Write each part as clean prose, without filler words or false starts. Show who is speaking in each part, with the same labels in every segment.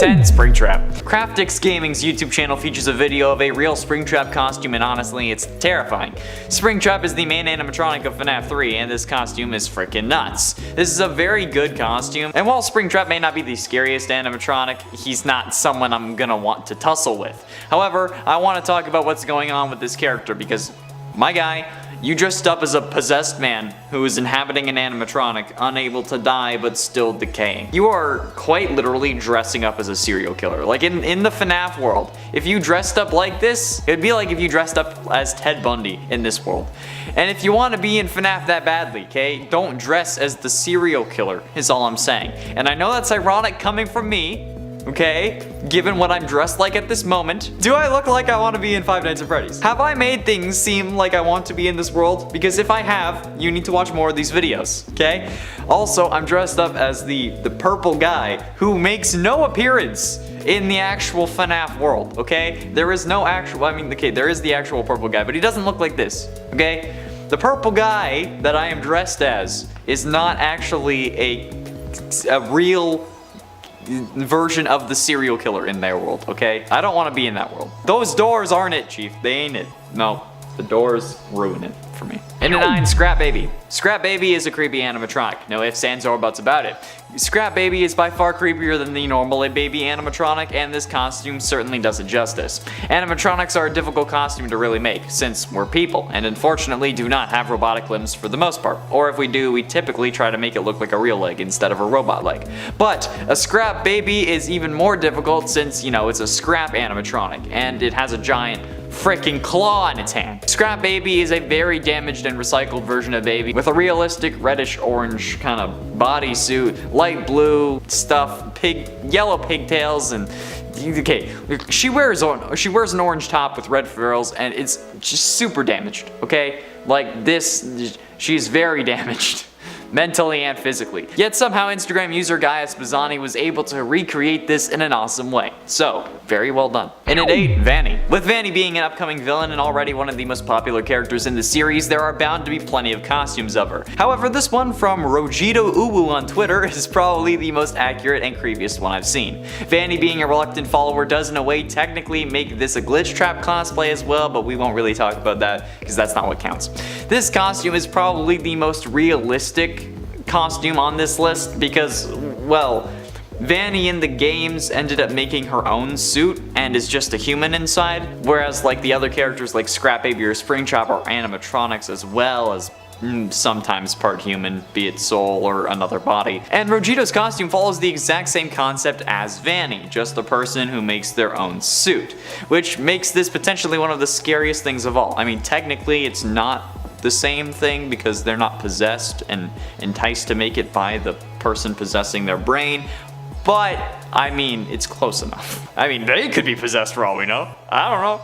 Speaker 1: 10. Springtrap. Craftix Gaming's YouTube channel features a video of a real Springtrap costume, and honestly, it's terrifying. Springtrap is the main animatronic of FNAF 3, and this costume is freaking nuts. This is a very good costume, and while Springtrap may not be the scariest animatronic, he's not someone I'm gonna want to tussle with. However, I want to talk about what's going on with this character because, my guy, you dressed up as a possessed man who is inhabiting an animatronic, unable to die but still decaying. You are quite literally dressing up as a serial killer. Like in the FNAF world, if you dressed up like this, it'd be like if you dressed up as Ted Bundy in this world. And if you want to be in FNAF that badly, okay, don't dress as the serial killer, is all I'm saying. And I know that's ironic coming from me, okay, given what I'm dressed like at this moment. Do I look like I want to be in Five Nights at Freddy's? Have I made things seem like I want to be in this world? Because if I have, you need to watch more of these videos, okay? Also, I'm dressed up as the purple guy who makes no appearance in the actual FNAF world, okay? There is no actual, okay, there is the actual purple guy, but he doesn't look like this, okay? The purple guy that I am dressed as is not actually a real version of the serial killer in their world, okay? I don't want to be in that world. Those doors aren't it, Chief. They ain't it. No, the doors ruin it for me. And 9, Scrap Baby. Scrap Baby is a creepy animatronic. No ifs, ands, or buts about it. Scrap Baby is by far creepier than the normal baby animatronic, and this costume certainly does it justice. Animatronics are a difficult costume to really make, since we're people, and unfortunately do not have robotic limbs for the most part. Or if we do, we typically try to make it look like a real leg instead of a robot leg. But a Scrap Baby is even more difficult since, you know, it's a scrap animatronic, and it has a giant freaking claw in its hand. Scrap Baby is a very damaged and recycled version of Baby with a realistic reddish orange kind of bodysuit, light blue stuff, yellow pigtails, and okay, she wears an orange top with red frills, and it's just super damaged, okay? Like this, she's very damaged. Mentally and physically. Yet somehow Instagram user Gaius Bazzani was able to recreate this in an awesome way. So, very well done. And at 8, Vanny. With Vanny being an upcoming villain and already one of the most popular characters in the series, there are bound to be plenty of costumes of her. However, this one from Rojito Uwu on Twitter is probably the most accurate and creepiest one I've seen. Vanny being a reluctant follower does in a way technically make this a glitch trap cosplay as well, but we won't really talk about that because that's not what counts. This costume is probably the most realistic costume on this list because, well, Vanny in the games ended up making her own suit and is just a human inside, whereas like the other characters like Scrap Baby or Springtrap are animatronics as well as sometimes part human, be it soul or another body. And Rojito's costume follows the exact same concept as Vanny, just a person who makes their own suit, which makes this potentially one of the scariest things of all. I mean, technically it's not the same thing because they're not possessed and enticed to make it by the person possessing their brain, but I mean, it's close enough. I mean, they could be possessed for all we know. I don't know.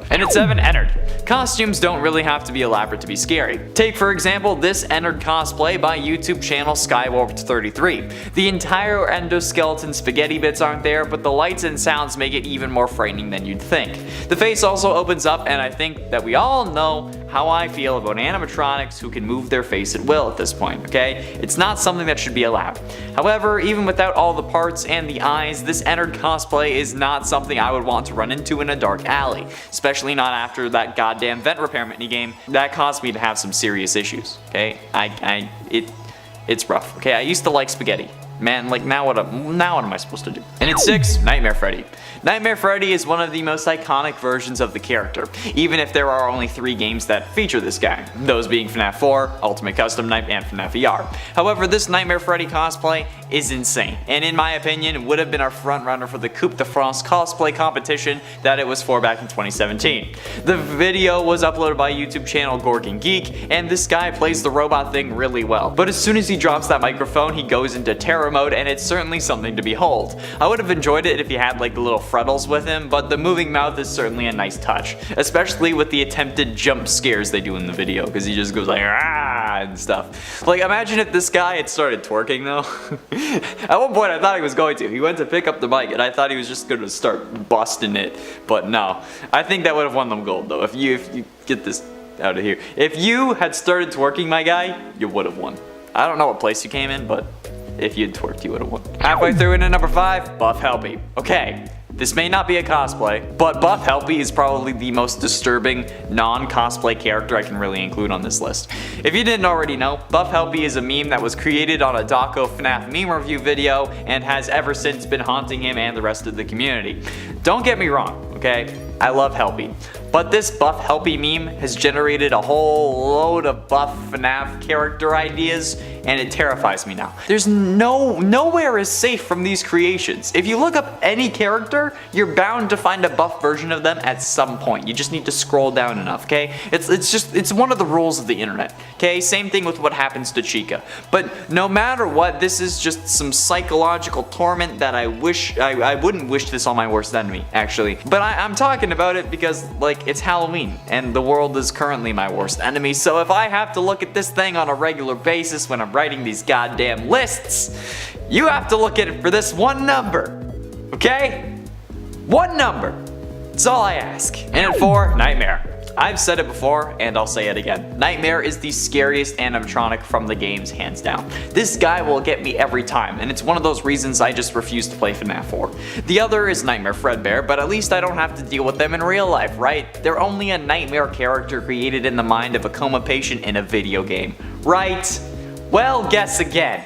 Speaker 1: And at 7, Ennard. Costumes don't really have to be elaborate to be scary. Take for example this Ennard cosplay by YouTube channel Skywarped33. The entire endoskeleton spaghetti bits aren't there, but the lights and sounds make it even more frightening than you'd think. The face also opens up, and I think that we all know how I feel about animatronics who can move their face at will at this point, okay? It's not something that should be allowed. However, even without all the parts and the eyes, this Ennard cosplay is not something I would want to run into in a dark alley, especially not after that goddamn vent repair minigame that caused me to have some serious issues, okay? It's rough, okay? I used to like spaghetti. Man, like now what am I supposed to do? And at 6, Nightmare Freddy. Nightmare Freddy is one of the most iconic versions of the character, even if there are only 3 games that feature this guy, those being FNAF 4, Ultimate Custom Night, and FNAF ER. However, this Nightmare Freddy cosplay is insane, and in my opinion would have been our frontrunner for the Coupe de France cosplay competition that it was for back in 2017. The video was uploaded by YouTube channel Gorgon Geek, and this guy plays the robot thing really well, but as soon as he drops that microphone he goes into terror mode, and it's certainly something to behold. I would have enjoyed it if he had like the little frettles with him, but the moving mouth is certainly a nice touch, especially with the attempted jump scares they do in the video, because he just goes like ah and stuff. Like imagine if this guy had started twerking though. At one point I thought he was going to. He went to pick up the mic and I thought he was just going to start busting it, but no. I think that would have won them gold though. If you get this out of here. If you had started twerking, my guy, you would have won. I don't know what place you came in, but if you'd twerked, you would've won. Halfway through into number 5, Buff Helpy. Okay. This may not be a cosplay, but Buff Helpy is probably the most disturbing non-cosplay character I can really include on this list. If you didn't already know, Buff Helpy is a meme that was created on a Daco FNAF meme review video and has ever since been haunting him and the rest of the community. Don't get me wrong, okay? I love Helpy. But this Buff Helpy meme has generated a whole load of Buff FNAF character ideas, and it terrifies me now. There's nowhere is safe from these creations. If you look up any character, you're bound to find a buff version of them at some point. You just need to scroll down enough, okay? It's one of the rules of the internet, okay? Same thing with what happens to Chica. But no matter what, this is just some psychological torment that I wouldn't wish this on my worst enemy, actually. But I'm talking about it because, like, it's Halloween, and the world is currently my worst enemy, so if I have to look at this thing on a regular basis when I'm writing these goddamn lists, you have to look at it for this one number, okay? One number. That's all I ask. And at 4, Nightmare. I've said it before, and I'll say it again. Nightmare is the scariest animatronic from the games, hands down. This guy will get me every time, and it's one of those reasons I just refuse to play FNAF 4. The other is Nightmare Fredbear, but at least I don't have to deal with them in real life, right? They're only a nightmare character created in the mind of a coma patient in a video game, right? Well, guess again.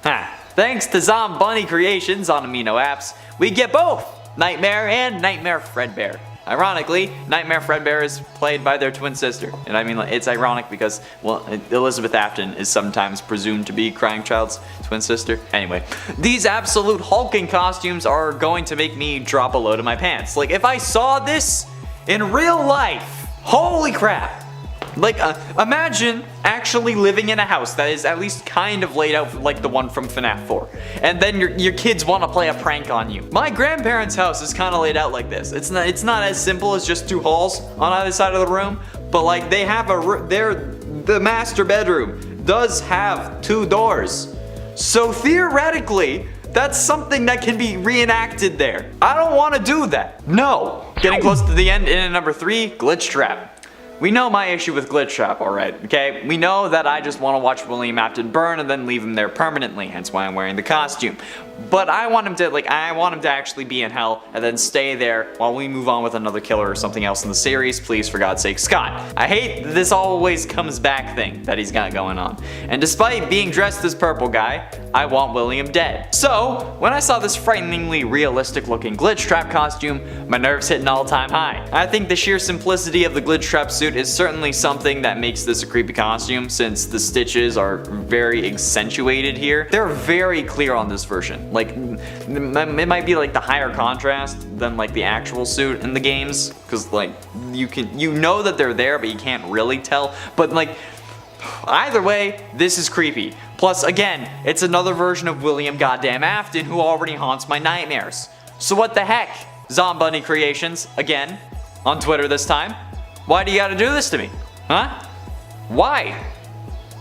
Speaker 1: Thanks to Zombunny Creations on Amino Apps, we get both Nightmare and Nightmare Fredbear. Ironically, Nightmare Fredbear is played by their twin sister. And I mean, it's ironic because, well, Elizabeth Afton is sometimes presumed to be Crying Child's twin sister. Anyway, these absolute hulking costumes are going to make me drop a load of my pants. Like, if I saw this in real life, holy crap. Like, imagine actually living in a house that is at least kind of laid out like the one from FNAF 4. And then your kids want to play a prank on you. My grandparents' house is kind of laid out like this. It's not as simple as just 2 halls on either side of the room. But like, they have the master bedroom does have 2 doors. So theoretically, that's something that can be reenacted there. I don't want to do that. No. Getting close to the end, in at number 3, Glitch Trap. We know my issue with Glitch Trap, alright, okay? We know that I just want to watch William Afton burn and then leave him there permanently, hence why I'm wearing the costume. But I want him to actually be in hell and then stay there while we move on with another killer or something else in the series. Please, for God's sake, Scott. I hate this always comes back thing that he's got going on. And despite being dressed as Purple Guy, I want William dead. So, when I saw this frighteningly realistic looking Glitch Trap costume, my nerves hit an all-time high. I think the sheer simplicity of the Glitch Trap suit is certainly something that makes this a creepy costume, since the stitches are very accentuated here. They're very clear on this version. Like, it might be like the higher contrast than like the actual suit in the games, because like you know that they're there, but you can't really tell. But like, either way, this is creepy. Plus, again, it's another version of William goddamn Afton, who already haunts my nightmares. So what the heck, Zombunny Creations, again, on Twitter this time. Why do you gotta do this to me? Huh? Why?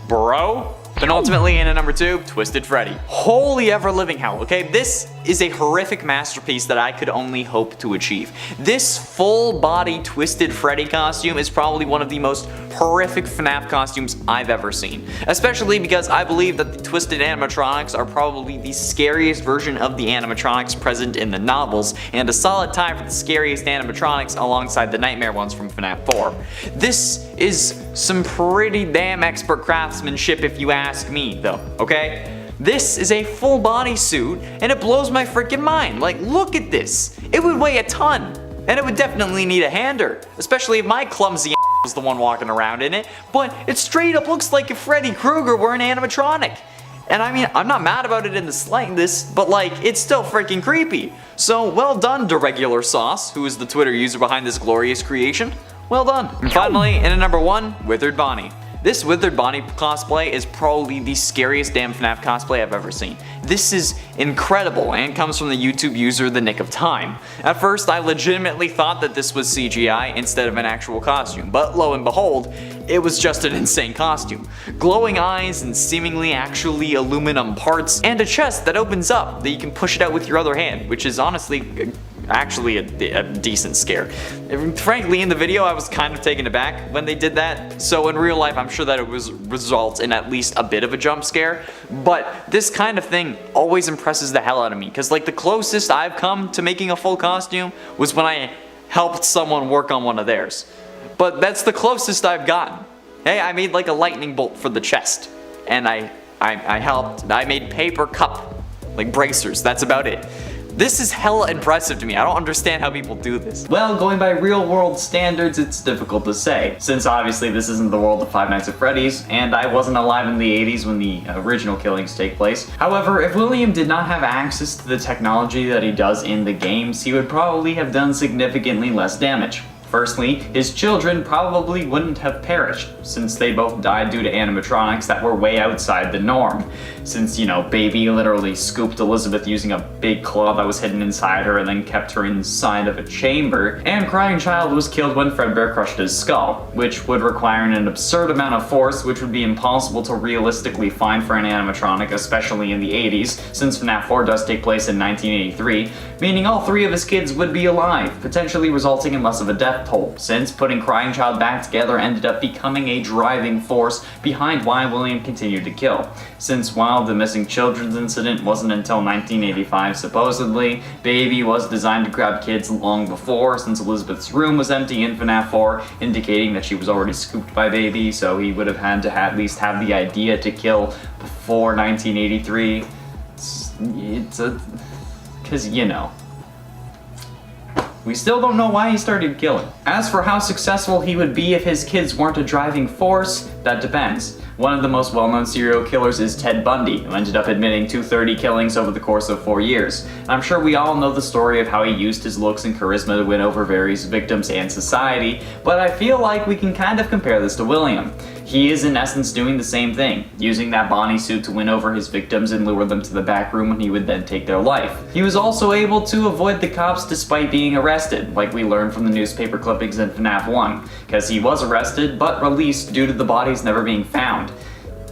Speaker 1: Bro? And ultimately, in at number 2, Twisted Freddy. Holy ever living hell, okay? This is a horrific masterpiece that I could only hope to achieve. This full body Twisted Freddy costume is probably one of the most horrific FNAF costumes I've ever seen. Especially because I believe that the Twisted animatronics are probably the scariest version of the animatronics present in the novels, and a solid tie for the scariest animatronics alongside the nightmare ones from FNAF 4. This is some pretty damn expert craftsmanship if you ask me, though, okay? This is a full body suit, and it blows my freaking mind. Like, look at this. It would weigh a ton, and it would definitely need a hander, especially if my clumsy was the one walking around in it, but it straight up looks like if Freddy Krueger were an animatronic. And I mean, I'm not mad about it in the slightest, but like, it's still freaking creepy. So, well done, Deregular Sauce, who is the Twitter user behind this glorious creation. Well done. And finally, in at number 1, Withered Bonnie. This Withered Bonnie cosplay is probably the scariest damn FNAF cosplay I've ever seen. This is incredible and comes from the YouTube user The Nick of Time. At first, I legitimately thought that this was CGI instead of an actual costume, but lo and behold, it was just an insane costume. Glowing eyes and seemingly actually aluminum parts, and a chest that opens up that you can push it out with your other hand, which is honestly actually a decent scare. Frankly, in the video I was kind of taken aback when they did that, so in real life I'm sure that it was results in at least a bit of a jump scare, but this kind of thing always impresses the hell out of me, because like the closest I've come to making a full costume was when I helped someone work on one of theirs. But that's the closest I've gotten. Hey, I made like a lightning bolt for the chest, and I helped, I made paper cup, like bracers, that's about it. This is hella impressive to me. I don't understand how people do this. Well, going by real world standards, it's difficult to say, since obviously this isn't the world of Five Nights at Freddy's, and I wasn't alive in the 80s when the original killings take place. However, if William did not have access to the technology that he does in the games, he would probably have done significantly less damage. Firstly, his children probably wouldn't have perished, since they both died due to animatronics that were way outside the norm. Since, you know, Baby literally scooped Elizabeth using a big claw that was hidden inside her and then kept her inside of a chamber, and Crying Child was killed when Fredbear crushed his skull, which would require an absurd amount of force which would be impossible to realistically find for an animatronic, especially in the 80s, since FNAF 4 does take place in 1983, meaning all three of his kids would be alive, potentially resulting in less of a death toll, since putting Crying Child back together ended up becoming a driving force behind why William continued to kill. Since while the missing children's incident wasn't until 1985 supposedly, Baby was designed to grab kids long before, since Elizabeth's room was empty in FNAF 4, indicating that she was already scooped by Baby, so he would have had to at least have the idea to kill before 1983. Cause you know. We still don't know why he started killing. As for how successful he would be if his kids weren't a driving force, that depends. One of the most well-known serial killers is Ted Bundy, who ended up admitting to 30 killings over the course of 4 years. And I'm sure we all know the story of how he used his looks and charisma to win over various victims and society, but I feel like we can kind of compare this to William. He is in essence doing the same thing, using that Bonnie suit to win over his victims and lure them to the back room when he would then take their life. He was also able to avoid the cops despite being arrested, like we learned from the newspaper clippings in FNAF 1, because he was arrested but released due to the bodies never being found,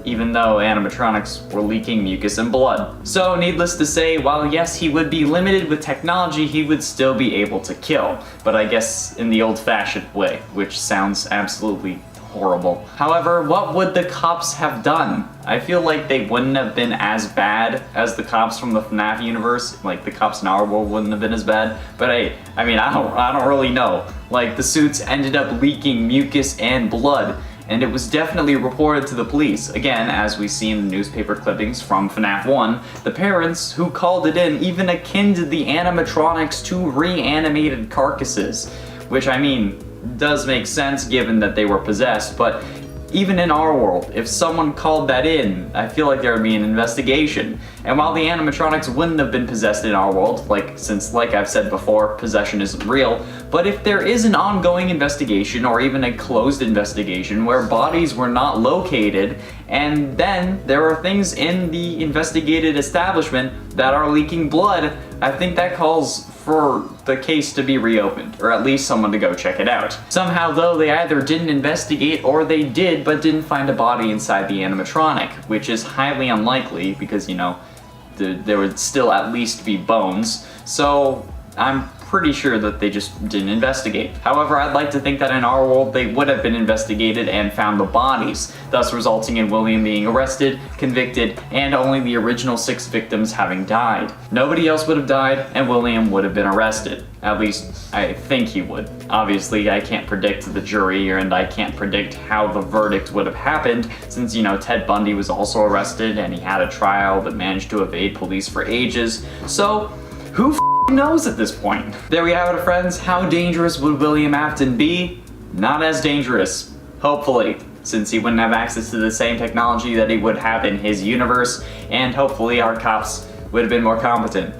Speaker 1: even though animatronics were leaking mucus and blood. So needless to say, while yes he would be limited with technology, he would still be able to kill, but I guess in the old-fashioned way, which sounds absolutely horrible. However, what would the cops have done? I feel like they wouldn't have been as bad as the cops from the FNAF universe. Like, the cops in our world wouldn't have been as bad, but I mean, I don't really know. Like, the suits ended up leaking mucus and blood, and it was definitely reported to the police. Again, as we see in the newspaper clippings from FNAF 1, the parents who called it in even akin to the animatronics to reanimated carcasses, which, I mean, does make sense given that they were possessed, but even in our world, if someone called that in, I feel like there would be an investigation. And while the animatronics wouldn't have been possessed in our world, since like I've said before, possession isn't real, but if there is an ongoing investigation or even a closed investigation where bodies were not located, and then there are things in the investigated establishment that are leaking blood, I think that calls for the case to be reopened, or at least someone to go check it out. Somehow though, they either didn't investigate or they did but didn't find a body inside the animatronic, which is highly unlikely because, you know, there would still at least be bones, so I'm pretty sure that they just didn't investigate. However, I'd like to think that in our world they would have been investigated and found the bodies, thus resulting in William being arrested, convicted, and only the original 6 victims having died. Nobody else would have died, and William would have been arrested. At least, I think he would. Obviously, I can't predict the jury, and I can't predict how the verdict would have happened, since, you know, Ted Bundy was also arrested, and he had a trial that managed to evade police for ages, so who knows at this point? There we have it, friends. How dangerous would William Afton be? Not as dangerous, hopefully, since he wouldn't have access to the same technology that he would have in his universe, and hopefully our cops would have been more competent.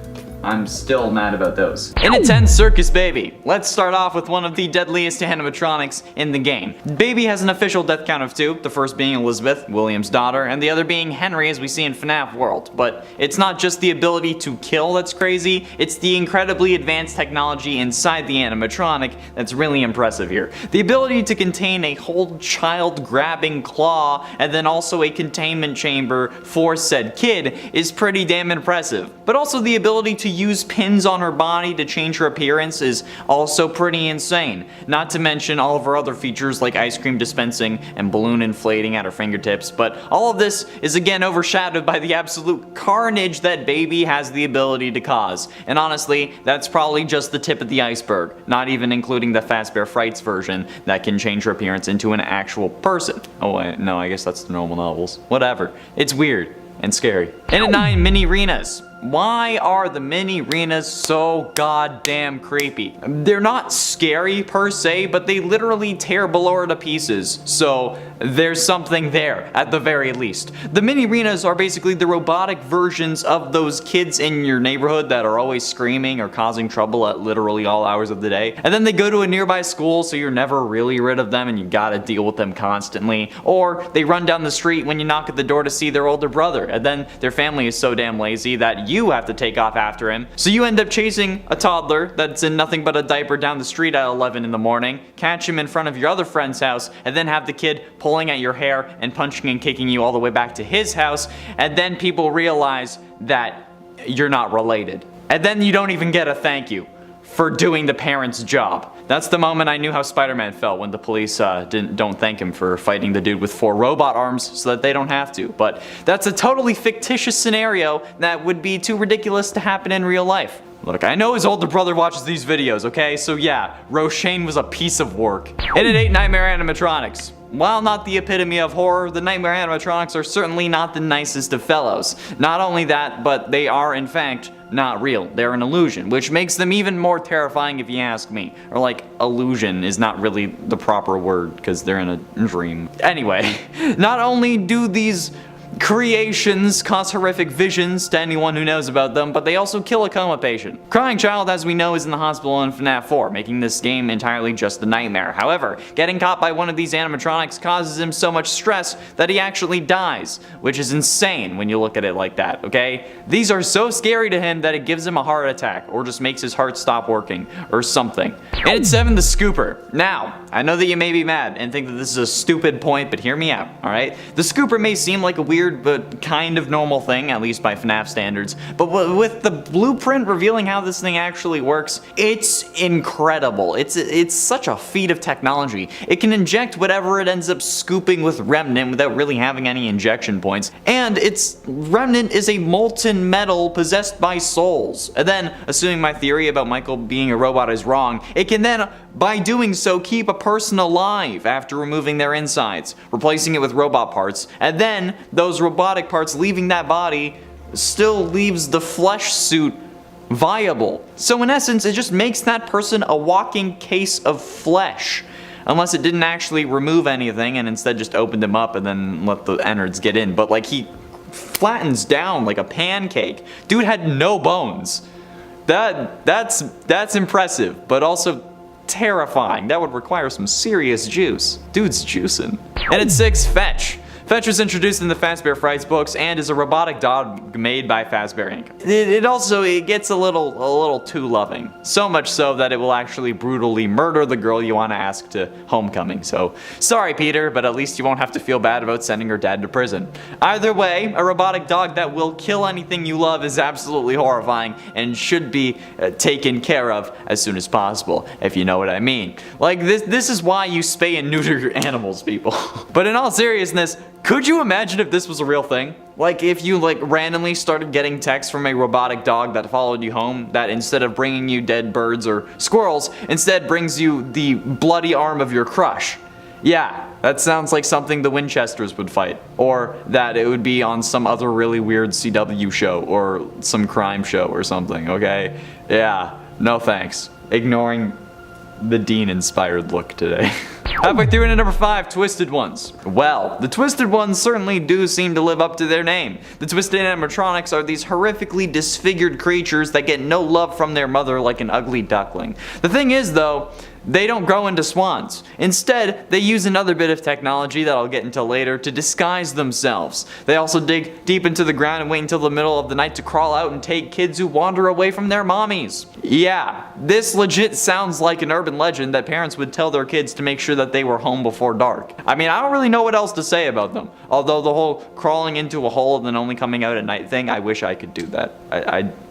Speaker 1: I'm still mad about those. In a 10 circus baby. Let's start off with one of the deadliest animatronics in the game. Baby has an official death count of 2, the first being Elizabeth, William's daughter, and the other being Henry as we see in FNAF World. But it's not just the ability to kill that's crazy, it's the incredibly advanced technology inside the animatronic that's really impressive here. The ability to contain a whole child grabbing claw and then also a containment chamber for said kid is pretty damn impressive. But also the ability to use pins on her body to change her appearance is also pretty insane. Not to mention all of her other features like ice cream dispensing and balloon inflating at her fingertips, but all of this is again overshadowed by the absolute carnage that Baby has the ability to cause. And honestly, that's probably just the tip of the iceberg, not even including the Fazbear Frights version that can change her appearance into an actual person. Oh wait, no, I guess that's the normal novels. Whatever. It's weird and scary. And at 9, mini-renas. Why are the mini-renas so goddamn creepy? They're not scary per se, but they literally tear Ballora to pieces, so there's something there at the very least. The mini-renas are basically the robotic versions of those kids in your neighborhood that are always screaming or causing trouble at literally all hours of the day. And then they go to a nearby school, so you're never really rid of them and you gotta deal with them constantly. Or they run down the street when you knock at the door to see their older brother, and then their family is so damn lazy that you have to take off after him. So you end up chasing a toddler that's in nothing but a diaper down the street at 11 in the morning, catch him in front of your other friend's house, and then have the kid pulling at your hair and punching and kicking you all the way back to his house, and then people realize that you're not related. And then you don't even get a thank you for doing the parent's job. That's the moment I knew how Spider-Man felt when the police don't thank him for fighting the dude with 4 robot arms so that they don't have to. But that's a totally fictitious scenario that would be too ridiculous to happen in real life. Look, I know his older brother watches these videos, okay? So yeah, Roshane was a piece of work. And at 8, Nightmare animatronics. While not the epitome of horror, the Nightmare animatronics are certainly not the nicest of fellows. Not only that, but they are in fact not real. They're an illusion, which makes them even more terrifying if you ask me. Or like, illusion is not really the proper word because they're in a dream. Anyway, not only do these creations cause horrific visions to anyone who knows about them, but they also kill a coma patient. Crying Child, as we know, is in the hospital in FNAF 4, making this game entirely just a nightmare. However, getting caught by one of these animatronics causes him so much stress that he actually dies, which is insane when you look at it like that, okay? These are so scary to him that it gives him a heart attack, or just makes his heart stop working, or something. And at 7, the Scooper. Now, I know that you may be mad and think that this is a stupid point, but hear me out, alright? The Scooper may seem like a weird but kind of normal thing, at least by FNAF standards, but with the blueprint revealing how this thing actually works, it's incredible. It's such a feat of technology. It can inject whatever it ends up scooping with Remnant without really having any injection points, and its Remnant is a molten metal possessed by souls. And then, assuming my theory about Michael being a robot is wrong, it can then, by doing so, keep a person alive after removing their insides, replacing it with robot parts, and then those robotic parts leaving that body still leaves the flesh suit viable. So in essence, it just makes that person a walking case of flesh. Unless it didn't actually remove anything and instead just opened him up and then let the innards get in. But like, he flattens down like a pancake. Dude had no bones. That's impressive, but also terrifying. That would require some serious juice. Dude's juicing. And at 6, Fetch. Fetch was introduced in the Fazbear Frights books and is a robotic dog made by Fazbear Inc. It gets a little too loving. So much so that it will actually brutally murder the girl you want to ask to homecoming. So, sorry Peter, but at least you won't have to feel bad about sending her dad to prison. Either way, a robotic dog that will kill anything you love is absolutely horrifying and should be taken care of as soon as possible, if you know what I mean. Like, this is why you spay and neuter your animals, people. But in all seriousness, could you imagine if this was a real thing? Like if you randomly started getting texts from a robotic dog that followed you home that instead of bringing you dead birds or squirrels, instead brings you the bloody arm of your crush. Yeah, that sounds like something the Winchesters would fight. Or that it would be on some other really weird CW show or some crime show or something, okay? Yeah, no thanks. Ignoring the Dean-inspired look today. Halfway through into number 5, Twisted Ones. Well, the Twisted Ones certainly do seem to live up to their name. The Twisted animatronics are these horrifically disfigured creatures that get no love from their mother like an ugly duckling. The thing is though, They don't grow into swans. Instead, they use another bit of technology that I'll get into later to disguise themselves. They also dig deep into the ground and wait until the middle of the night to crawl out and take kids who wander away from their mommies. Yeah, this legit sounds like an urban legend that parents would tell their kids to make sure that they were home before dark. I mean, I don't really know what else to say about them. Although the whole crawling into a hole and then only coming out at night thing, I wish I could do that.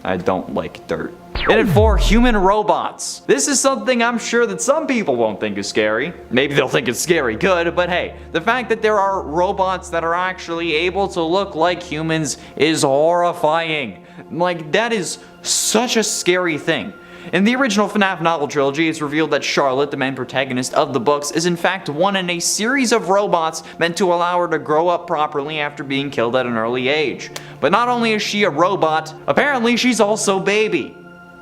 Speaker 1: I don't like dirt. And at 4, human robots. This is something I'm sure that some people won't think is scary. Maybe they'll think it's scary good, but hey, the fact that there are robots that are actually able to look like humans is horrifying. Like, that is such a scary thing. In the original FNAF novel trilogy, it's revealed that Charlotte, the main protagonist of the books, is in fact one in a series of robots meant to allow her to grow up properly after being killed at an early age. But not only is she a robot, apparently she's also baby.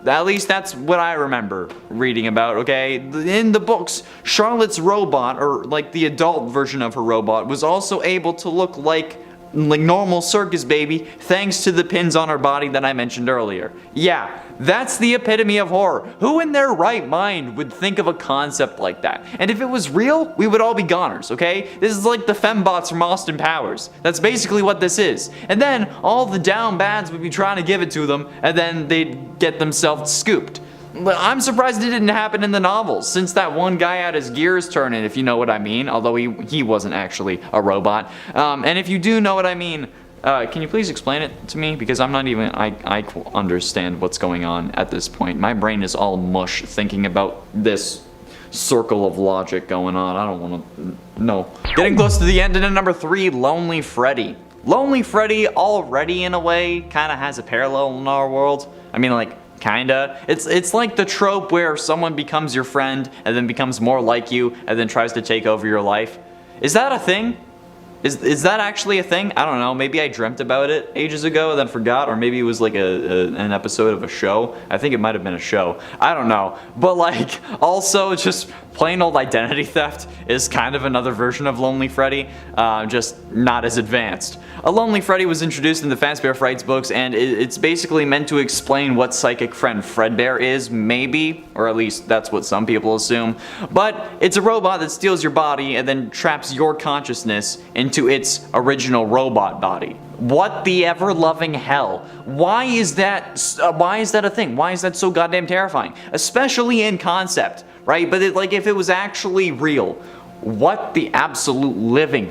Speaker 1: At least that's what I remember reading about, okay? In the books, Charlotte's robot, or like the adult version of her robot, was also able to look like normal circus baby thanks to the pins on her body that I mentioned earlier. Yeah, that's the epitome of horror. Who in their right mind would think of a concept like that? And if it was real, we would all be goners, okay? This is like the fembots from Austin Powers. That's basically what this is. And then all the down bads would be trying to give it to them, and then they'd get themselves scooped. I'm surprised it didn't happen in the novels, since that one guy had his gears turning, if you know what I mean, although he wasn't actually a robot. And if you do know what I mean, can you please explain it to me? Because I'm not even, I understand what's going on at this point. My brain is all mush thinking about this circle of logic going on. I don't want to, no. Getting close to the end, and at number 3, Lonely Freddy. Lonely Freddy already, in a way, kind of has a parallel in our world. I mean, like, kinda. It's like the trope where someone becomes your friend and then becomes more like you and then tries to take over your life. Is that a thing? Is that actually a thing? I don't know. Maybe I dreamt about it ages ago and then forgot, or maybe it was like an episode of a show. I think it might have been a show. I don't know. But like, also just plain old identity theft is kind of another version of Lonely Freddy, just not as advanced. A Lonely Freddy was introduced in the Fazbear Frights books, and it's basically meant to explain what psychic friend Fredbear is, maybe, or at least that's what some people assume. But it's a robot that steals your body and then traps your consciousness into its original robot body. What the ever-loving hell? Why is that a thing? Why is that so goddamn terrifying? Especially in concept, right? But like, if it was actually real, what the absolute living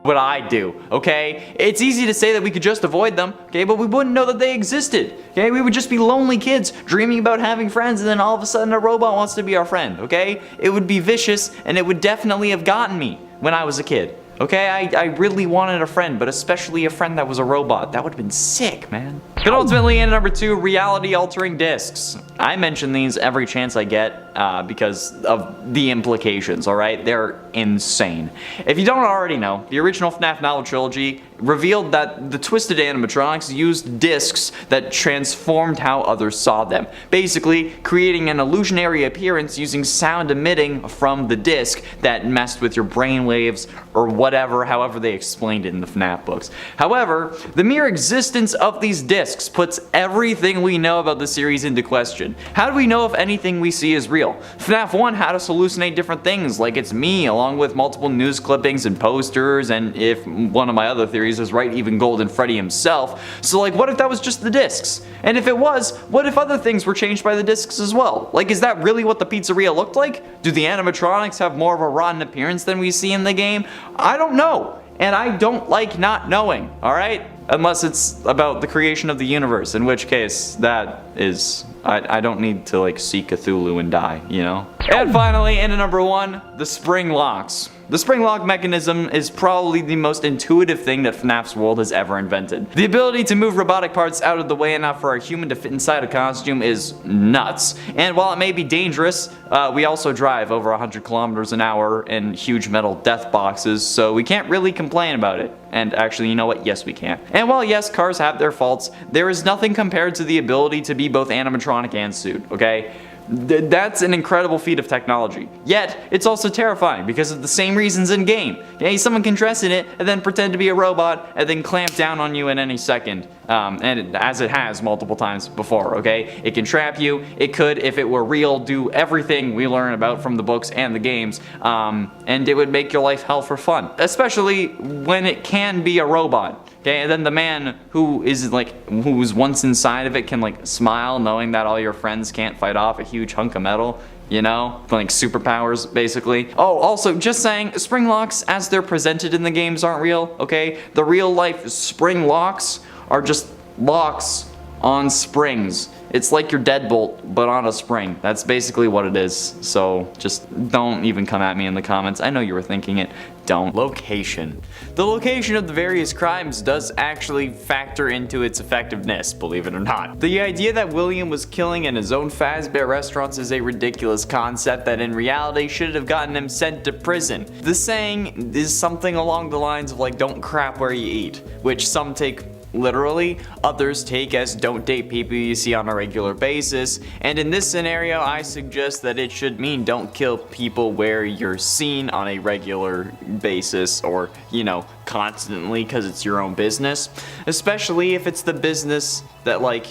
Speaker 1: would I do, okay? It's easy to say that we could just avoid them, okay, but we wouldn't know that they existed, okay? We would just be lonely kids dreaming about having friends, and then all of a sudden a robot wants to be our friend, okay? It would be vicious, and it would definitely have gotten me when I was a kid. Okay, I really wanted a friend, but especially a friend that was a robot. That would have been sick, man. But ultimately, in number 2, reality-altering discs. I mention these every chance I get because of the implications, alright? They're insane. If you don't already know, the original FNAF novel trilogy revealed that the twisted animatronics used discs that transformed how others saw them, basically creating an illusionary appearance using sound emitting from the disc that messed with your brainwaves or whatever, however they explained it in the FNAF books. However, the mere existence of these discs puts everything we know about the series into question. How do we know if anything we see is real? FNAF 1 had us hallucinate different things, like it's me, along with multiple news clippings and posters, and if one of my other theories is right, even Golden Freddy himself. So like, what if that was just the discs? And if it was, what if other things were changed by the discs as well? Like, is that really what the pizzeria looked like? Do the animatronics have more of a rotten appearance than we see in the game? I don't know. And I don't like not knowing, alright? Unless it's about the creation of the universe, in which case, that is, I don't need to like see Cthulhu and die, you know? And finally, in at number 1, the spring locks. The spring lock mechanism is probably the most intuitive thing that FNAF's world has ever invented. The ability to move robotic parts out of the way enough for a human to fit inside a costume is nuts. And while it may be dangerous, we also drive over 100 kilometers an hour in huge metal death boxes, so we can't really complain about it. And actually, you know what? Yes, we can. And while yes, cars have their faults, there is nothing compared to the ability to be both animatronic and suit, okay? That's an incredible feat of technology. Yet, it's also terrifying because of the same reasons in game. Okay, someone can dress in it and then pretend to be a robot and then clamp down on you in any second. As it has multiple times before, okay? It can trap you. It could, if it were real, do everything we learn about from the books and the games. And it would make your life hell for fun. Especially when it can be a robot. Okay, and then the man who's once inside of it can like smile knowing that all your friends can't fight off a huge hunk of metal, you know? Like superpowers, basically. Oh, also, just saying, spring locks as they're presented in the games aren't real, okay? The real life spring locks are just locks on springs. It's like your deadbolt, but on a spring. That's basically what it is. So just don't even come at me in the comments. I know you were thinking it. Don't. Location. The location of the various crimes does actually factor into its effectiveness, believe it or not. The idea that William was killing in his own Fazbear restaurants is a ridiculous concept that in reality should have gotten him sent to prison. The saying is something along the lines of like, don't crap where you eat, which some take literally, others take as don't date people you see on a regular basis, and in this scenario I suggest that it should mean don't kill people where you're seen on a regular basis or, you know, constantly because it's your own business, especially if it's the business that like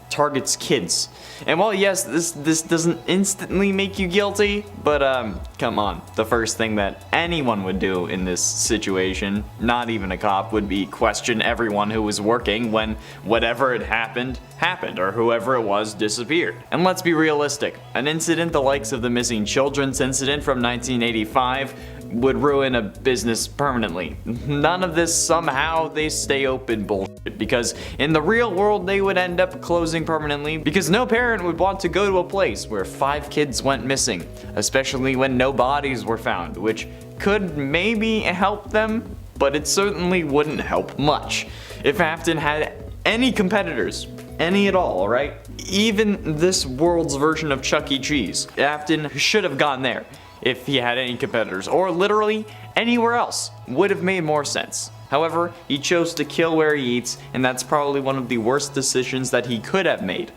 Speaker 1: targets kids. And while yes, this doesn't instantly make you guilty, but come on, the first thing that anyone would do in this situation, not even a cop, would be question everyone who was working when whatever had happened, or whoever it was disappeared. And let's be realistic, an incident the likes of the missing children's incident from 1985 would ruin a business permanently. None of this somehow they stay open bullshit, because in the real world they would end up closing permanently because no parent would want to go to a place where 5 kids went missing, especially when no bodies were found, which could maybe help them, but it certainly wouldn't help much. If Afton had any competitors, any at all, right? Even this world's version of Chuck E. Cheese, Afton should have gone there. If he had any competitors, or literally anywhere else, would have made more sense. However, he chose to kill where he eats, and that's probably one of the worst decisions that he could have made.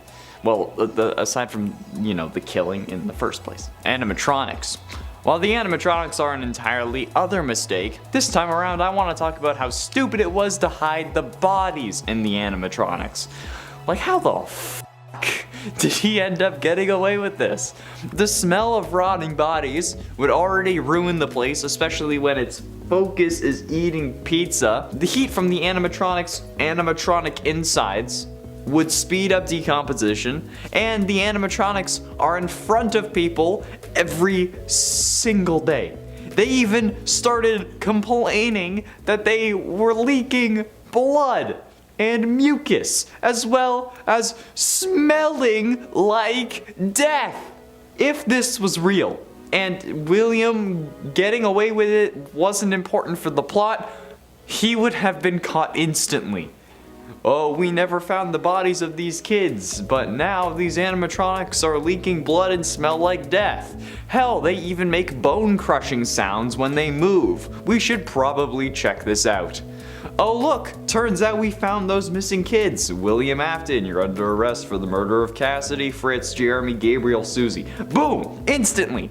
Speaker 1: Well, aside from, you know, the killing in the first place. Animatronics. While the animatronics are an entirely other mistake, this time around I want to talk about how stupid it was to hide the bodies in the animatronics. Like, how the f*** did he end up getting away with this? The smell of rotting bodies would already ruin the place, especially when its focus is eating pizza. The heat from the animatronic insides would speed up decomposition, and the animatronics are in front of people every single day. They even started complaining that they were leaking blood and mucus, as well as smelling like death. If this was real, and William getting away with it wasn't important for the plot, he would have been caught instantly. Oh, we never found the bodies of these kids, but now these animatronics are leaking blood and smell like death. Hell, they even make bone-crushing sounds when they move. We should probably check this out. Oh look, turns out we found those missing kids. William Afton, you're under arrest for the murder of Cassidy, Fritz, Jeremy, Gabriel, Susie. Boom! Instantly.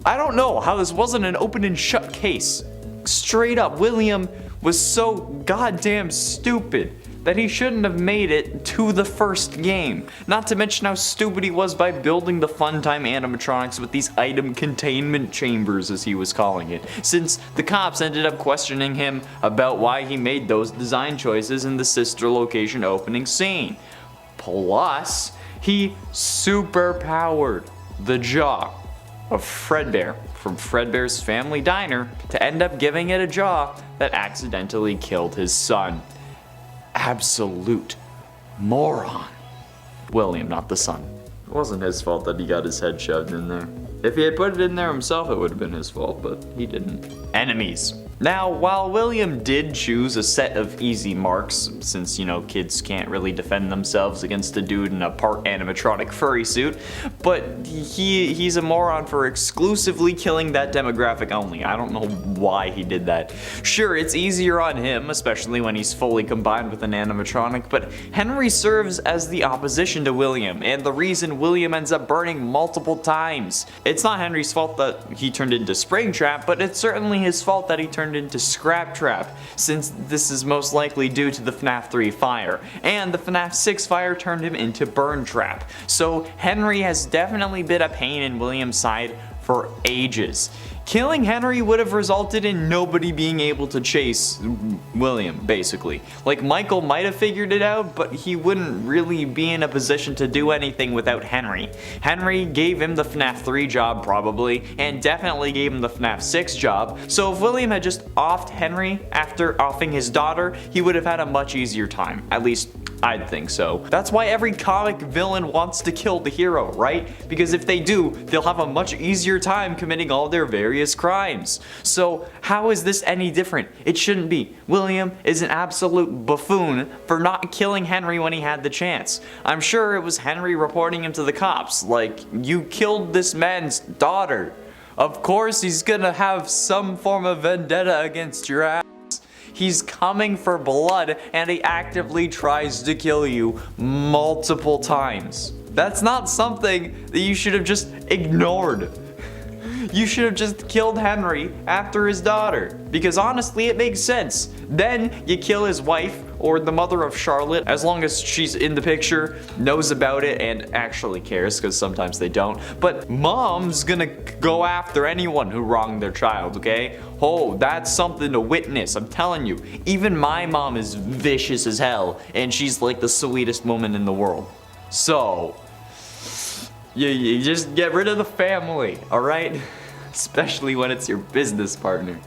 Speaker 1: I don't know how this wasn't an open and shut case. Straight up, William was so goddamn stupid that he shouldn't have made it to the first game. Not to mention how stupid he was by building the Funtime animatronics with these item containment chambers, as he was calling it, since the cops ended up questioning him about why he made those design choices in the sister location opening scene. Plus, he superpowered the jaw of Fredbear from Fredbear's Family Diner to end up giving it a jaw that accidentally killed his son. Absolute moron. William, not the son. It wasn't his fault that he got his head shoved in there. If he had put it in there himself, it would have been his fault, but he didn't. Enemies. Now, while William did choose a set of easy marks, since, kids can't really defend themselves against a dude in a part animatronic furry suit, but he's a moron for exclusively killing that demographic only. I don't know why he did that. Sure, it's easier on him, especially when he's fully combined with an animatronic, but Henry serves as the opposition to William, and the reason William ends up burning multiple times. It's not Henry's fault that he turned into Springtrap, but it's certainly his fault that he turned into Scrap Trap, since this is most likely due to the FNAF 3 fire, and the FNAF 6 fire turned him into Burn Trap. So Henry has definitely been a pain in William's side for ages. Killing Henry would have resulted in nobody being able to chase William, basically. Like, Michael might have figured it out, but he wouldn't really be in a position to do anything without Henry. Henry gave him the FNAF 3 job, probably, and definitely gave him the FNAF 6 job, so if William had just offed Henry after offing his daughter, he would have had a much easier time. At least, I'd think so. That's why every comic villain wants to kill the hero, right? Because if they do, they'll have a much easier time committing all their various crimes. So how is this any different? It shouldn't be. William is an absolute buffoon for not killing Henry when he had the chance. I'm sure it was Henry reporting him to the cops, like, you killed this man's daughter. Of course he's gonna have some form of vendetta against your ass. He's coming for blood, and he actively tries to kill you multiple times. That's not something that you should have just ignored. You should have just killed Henry after his daughter, because honestly it makes sense. Then you kill his wife, or the mother of Charlotte, as long as she's in the picture, knows about it, and actually cares, because sometimes they don't. But mom's gonna go after anyone who wronged their child, okay? Oh, that's something to witness, I'm telling you. Even my mom is vicious as hell, and she's like the sweetest woman in the world. So, you just get rid of the family, alright? Especially when it's your business partner.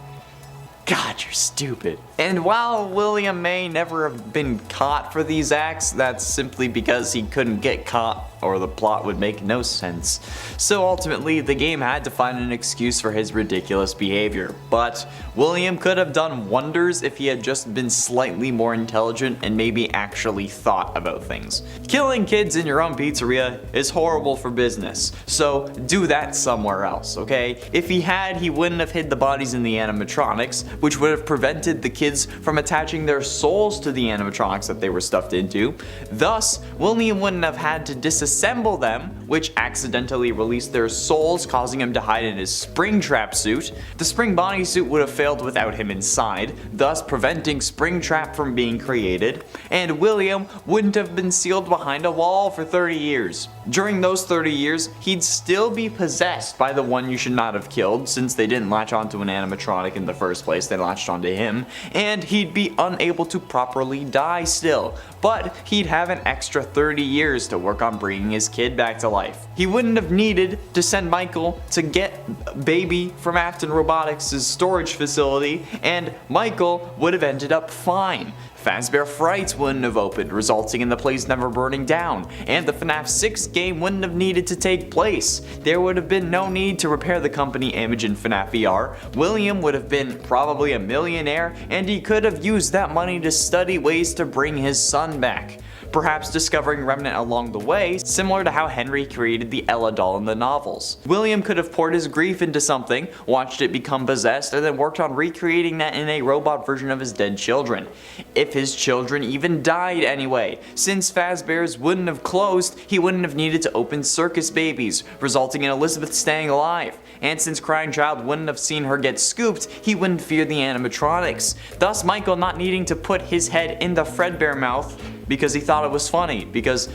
Speaker 1: God, you're stupid. And while William may never have been caught for these acts, that's simply because he couldn't get caught or the plot would make no sense. So ultimately, the game had to find an excuse for his ridiculous behavior. But William could have done wonders if he had just been slightly more intelligent and maybe actually thought about things. Killing kids in your own pizzeria is horrible for business, so do that somewhere else, okay? If he had, he wouldn't have hid the bodies in the animatronics, which would have prevented the kids from attaching their souls to the animatronics that they were stuffed into. Thus, William wouldn't have had to disassemble them, which accidentally released their souls, causing him to hide in his Springtrap suit. The Spring bodysuit would have failed without him inside, thus preventing Springtrap from being created, and William wouldn't have been sealed behind a wall for 30 years. During those 30 years, he'd still be possessed by the one you should not have killed, since they didn't latch onto an animatronic in the first place, they latched onto him, and he'd be unable to properly die still, but he'd have an extra 30 years to work on bringing his kid back to life. He wouldn't have needed to send Michael to get Baby from Afton Robotics' storage facility, and Michael would have ended up fine. Fazbear Frights wouldn't have opened, resulting in the place never burning down, and the FNAF 6 game wouldn't have needed to take place. There would have been no need to repair the company image in FNAF VR. William would have been probably a millionaire, and he could have used that money to study ways to bring his son back. Perhaps discovering Remnant along the way, similar to how Henry created the Ella doll in the novels. William could have poured his grief into something, watched it become possessed, and then worked on recreating that in a robot version of his dead children. If his children even died anyway. Since Fazbear's wouldn't have closed, he wouldn't have needed to open Circus Babies, resulting in Elizabeth staying alive. And since Crying Child wouldn't have seen her get scooped, he wouldn't fear the animatronics. Thus Michael not needing to put his head in the Fredbear mouth because he thought it was funny, because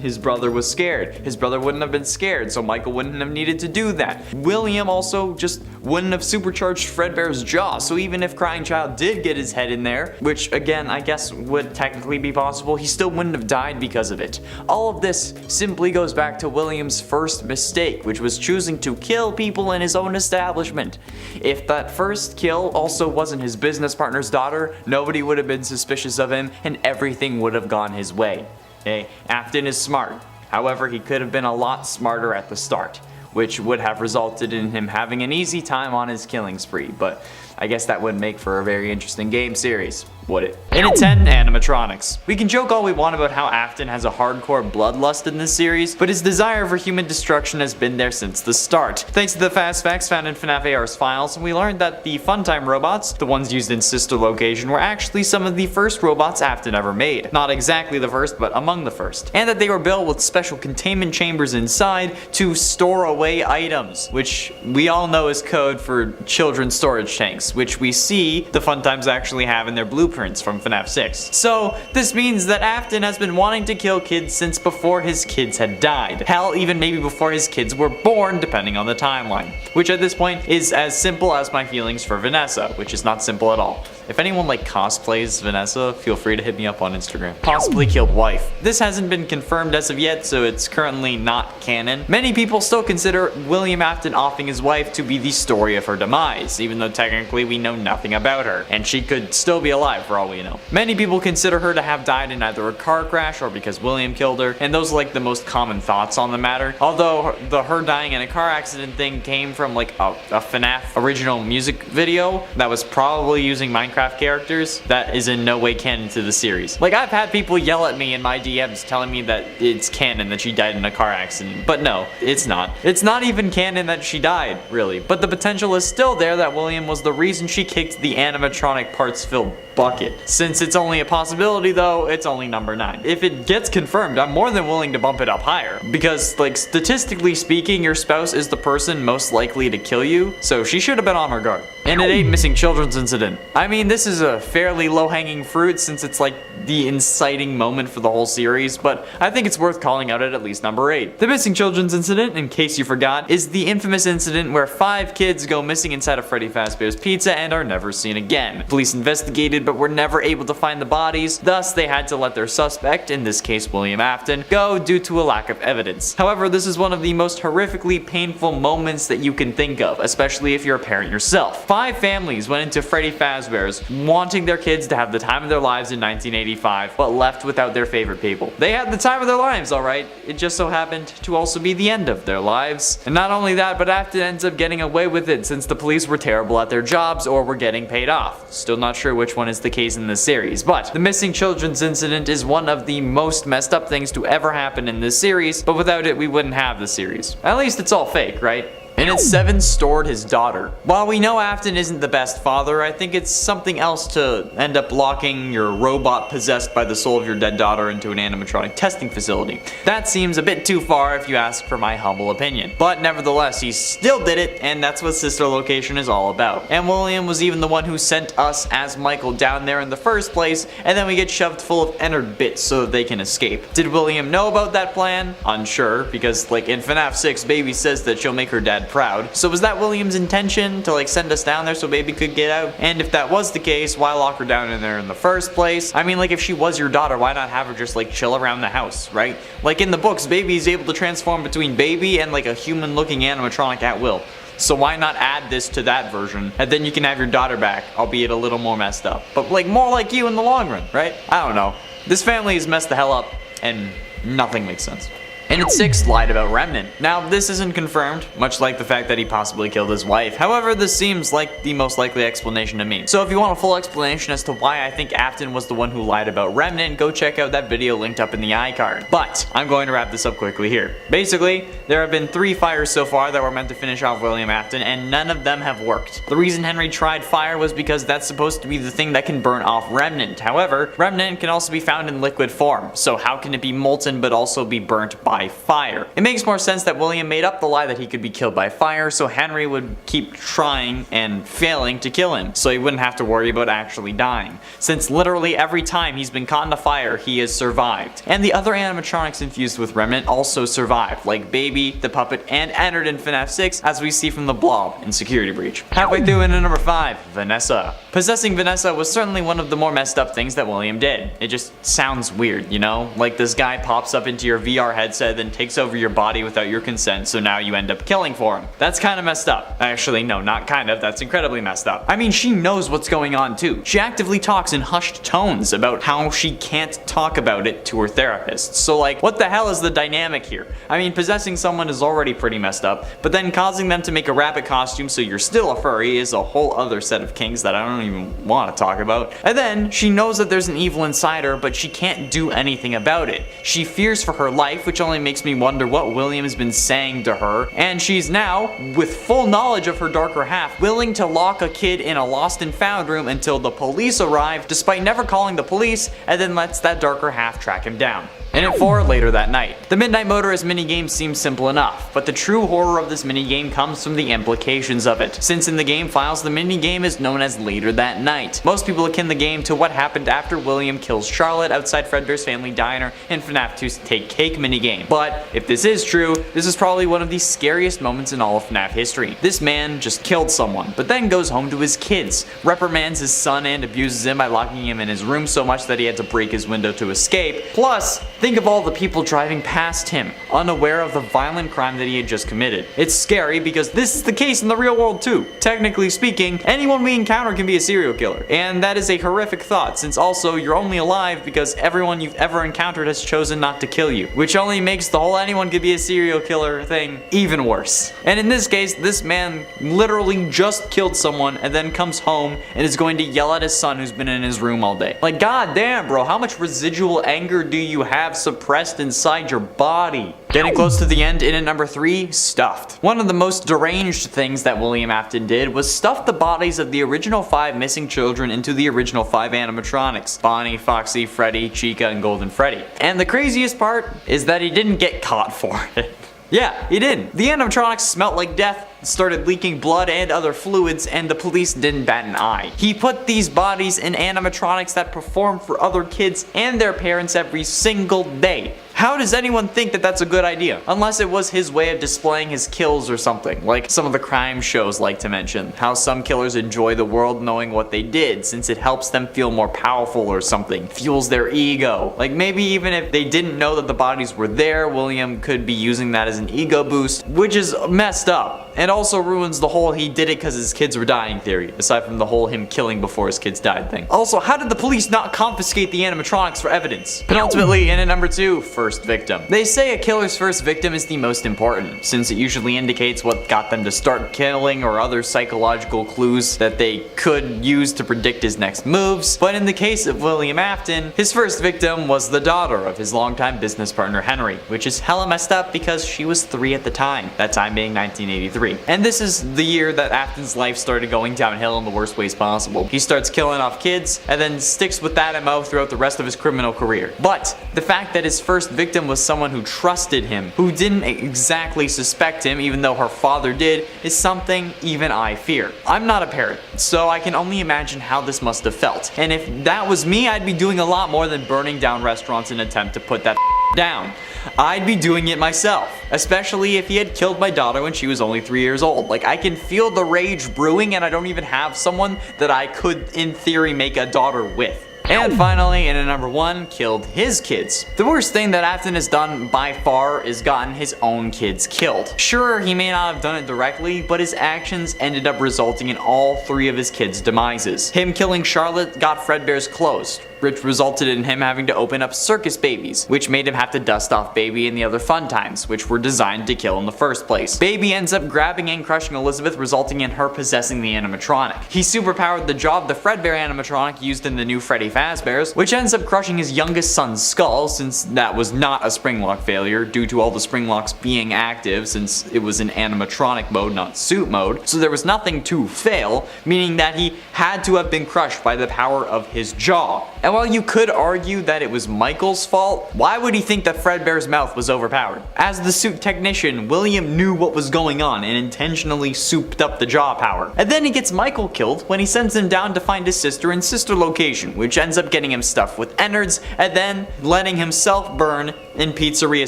Speaker 1: his brother was scared. His brother wouldn't have been scared, so Michael wouldn't have needed to do that. William also just wouldn't have supercharged Fredbear's jaw, so even if Crying Child did get his head in there, which again I guess would technically be possible, he still wouldn't have died because of it. All of this simply goes back to William's first mistake, which was choosing to kill people in his own establishment. If that first kill also wasn't his business partner's daughter, nobody would have been suspicious of him, and everything would have gone his way. Okay? Afton is smart. However, he could have been a lot smarter at the start, which would have resulted in him having an easy time on his killing spree. But I guess that would make for a very interesting game series, would it? In at 10, animatronics. We can joke all we want about how Afton has a hardcore bloodlust in this series, but his desire for human destruction has been there since the start. Thanks to the fast facts found in FNAF AR's files, we learned that the Funtime robots, the ones used in Sister Location, were actually some of the first robots Afton ever made. Not exactly the first, but among the first. And that they were built with special containment chambers inside to store away items, which we all know is code for children's storage tanks, which we see the Funtimes actually have in their blueprints from FNAF 6. So this means that Afton has been wanting to kill kids since before his kids had died. Hell, even maybe before his kids were born, depending on the timeline. Which at this point is as simple as my feelings for Vanessa, which is not simple at all. If anyone like cosplays Vanessa, feel free to hit me up on Instagram. Possibly killed wife. This hasn't been confirmed as of yet, so it's currently not canon. Many people still consider William Afton offing his wife to be the story of her demise, even though technically we know nothing about her, and she could still be alive for all we know. Many people consider her to have died in either a car crash or because William killed her, and those are like the most common thoughts on the matter. Although her dying in a car accident thing came from like a FNAF original music video that was probably using Minecraft characters that is in no way canon to the series. Like, I've had people yell at me in my DMs telling me that it's canon that she died in a car accident, but no, it's not. It's not even canon that she died, really, but the potential is still there that William was the reason she kicked the animatronic parts filled bucket. Since it's only a possibility though, it's only number 9. If it gets confirmed, I'm more than willing to bump it up higher, because like statistically speaking, your spouse is the person most likely to kill you, so she should have been on her guard. And it ain't missing children's incident. I mean, this is a fairly low-hanging fruit since it's like the inciting moment for the whole series, but I think it's worth calling out at least number 8. The missing children's incident, in case you forgot, is the infamous incident where 5 kids go missing inside of Freddy Fazbear's Pizza and are never seen again. Police investigated but were never able to find the bodies, thus they had to let their suspect, in this case William Afton, go due to a lack of evidence. However, this is one of the most horrifically painful moments that you can think of, especially if you're a parent yourself. 5 families went into Freddy Fazbear's wanting their kids to have the time of their lives in 1985, but left without their favorite people. They had the time of their lives, alright, it just so happened to also be the end of their lives. And not only that, but Afton ends up getting away with it since the police were terrible at their jobs or were getting paid off. Still not sure which one is the case in this series, but the missing children's incident is one of the most messed up things to ever happen in this series, but without it we wouldn't have the series. At least it's all fake, right? And at 7, stored his daughter. While we know Afton isn't the best father, I think it's something else to end up locking your robot possessed by the soul of your dead daughter into an animatronic testing facility. That seems a bit too far if you ask for my humble opinion. But nevertheless, he still did it, and that's what Sister Location is all about. And William was even the one who sent us as Michael down there in the first place, and then we get shoved full of Ennard bits so that they can escape. Did William know about that plan? Unsure, because like in FNAF 6, Baby says that she'll make her dad proud. So was that William's intention to like send us down there so Baby could get out? And if that was the case, why lock her down in there in the first place? I mean, like if she was your daughter, why not have her just like chill around the house, right? Like in the books, Baby is able to transform between Baby and like a human looking animatronic at will. So why not add this to that version, and then you can have your daughter back, albeit a little more messed up. But like more like you in the long run, right? I don't know. This family is messed the hell up, and nothing makes sense. And at 6, lied about Remnant. Now, this isn't confirmed, much like the fact that he possibly killed his wife. However, this seems like the most likely explanation to me. So if you want a full explanation as to why I think Afton was the one who lied about Remnant, go check out that video linked up in the iCard. But I'm going to wrap this up quickly here. Basically, there have been 3 fires so far that were meant to finish off William Afton, and none of them have worked. The reason Henry tried fire was because that's supposed to be the thing that can burn off Remnant. However, Remnant can also be found in liquid form, so how can it be molten but also be burnt by fire? It makes more sense that William made up the lie that he could be killed by fire, so Henry would keep trying and failing to kill him, so he wouldn't have to worry about actually dying, since literally every time he's been caught in a fire, he has survived. And the other animatronics infused with Remnant also survived, like Baby, the puppet, and Ennard in FNAF 6, as we see from the Blob in Security Breach. Halfway through into number 5, Vanessa. Possessing Vanessa was certainly one of the more messed up things that William did. It just sounds weird, you know? Like this guy pops up into your VR headset instead then takes over your body without your consent, so now you end up killing for him. That's kind of messed up. Actually, no, not kind of, that's incredibly messed up. I mean, she knows what's going on too. She actively talks in hushed tones about how she can't talk about it to her therapist. So like, what the hell is the dynamic here? I mean, possessing someone is already pretty messed up, but then causing them to make a rabbit costume so you're still a furry is a whole other set of kinks that I don't even want to talk about. And then, she knows that there's an evil inside her, but she can't do anything about it. She fears for her life, which only makes me wonder what William has been saying to her, and she's now, with full knowledge of her darker half, willing to lock a kid in a lost and found room until the police arrive, despite never calling the police, and then lets that darker half track him down. And at 4 later that night. The Midnight Motorist minigame seems simple enough, but the true horror of this minigame comes from the implications of it, since in the game files the minigame is known as Later That Night. Most people akin the game to what happened after William kills Charlotte outside Fredbear's Family Diner in FNAF 2's Take Cake minigame. But if this is true, this is probably one of the scariest moments in all of FNAF history. This man just killed someone, but then goes home to his kids, reprimands his son and abuses him by locking him in his room so much that he had to break his window to escape. Plus, think of all the people driving past him, unaware of the violent crime that he had just committed. It's scary because this is the case in the real world too. Technically speaking, anyone we encounter can be a serial killer. And that is a horrific thought, since also you're only alive because everyone you've ever encountered has chosen not to kill you, which only makes the whole anyone could be a serial killer thing even worse. And in this case, this man literally just killed someone and then comes home and is going to yell at his son who's been in his room all day. Like, god damn, bro, how much residual anger do you have suppressed inside your body? Getting close to the end, in at number 3, stuffed. One of the most deranged things that William Afton did was stuff the bodies of the original 5 missing children into the original 5 animatronics: Bonnie, Foxy, Freddy, Chica, and Golden Freddy. And the craziest part is that he didn't get caught for it. Yeah, he didn't. The animatronics smelt like death, started leaking blood and other fluids, and the police didn't bat an eye. He put these bodies in animatronics that perform for other kids and their parents every single day. How does anyone think that that's a good idea? Unless it was his way of displaying his kills or something, like some of the crime shows like to mention. How some killers enjoy the world knowing what they did, since it helps them feel more powerful or something. Fuels their ego. Like maybe even if they didn't know that the bodies were there, William could be using that as an ego boost, which is messed up. And also ruins the whole he did it because his kids were dying theory, aside from the whole him killing before his kids died thing. Also, how did the police not confiscate the animatronics for evidence? And ultimately, in at number 2, first victim. They say a killer's first victim is the most important, since it usually indicates what got them to start killing or other psychological clues that they could use to predict his next moves. But in the case of William Afton, his first victim was the daughter of his longtime business partner Henry, which is hella messed up because she was 3 at the time, that time being 1983. And this is the year that Afton's life started going downhill in the worst ways possible. He starts killing off kids and then sticks with that MO throughout the rest of his criminal career. But the fact that his first victim was someone who trusted him, who didn't exactly suspect him even though her father did, is something even I fear. I'm not a parent, so I can only imagine how this must have felt. And if that was me, I'd be doing a lot more than burning down restaurants in an attempt to put that down. I'd be doing it myself, especially if he had killed my daughter when she was only 3 years old. Like, I can feel the rage brewing and I don't even have someone that I could, in theory, make a daughter with. And finally, in at number 1, killed his kids. The worst thing that Afton has done by far is gotten his own kids killed. Sure, he may not have done it directly, but his actions ended up resulting in all 3 of his kids' demises. Him killing Charlotte got Fredbear's closed, which resulted in him having to open up circus babies, which made him have to dust off Baby and the other fun times, which were designed to kill in the first place. Baby ends up grabbing and crushing Elizabeth, resulting in her possessing the animatronic. He superpowered the jaw of the Fredbear animatronic used in the new Freddy Fazbear's, which ends up crushing his youngest son's skull, since that was not a spring lock failure due to all the spring locks being active, since it was in animatronic mode, not suit mode, so there was nothing to fail, meaning that he had to have been crushed by the power of his jaw. And while you could argue that it was Michael's fault, why would he think that Fredbear's mouth was overpowered? As the suit technician, William knew what was going on and intentionally souped up the jaw power. And then he gets Michael killed when he sends him down to find his sister in sister location, which ends up getting him stuffed with innards and then letting himself burn in Pizzeria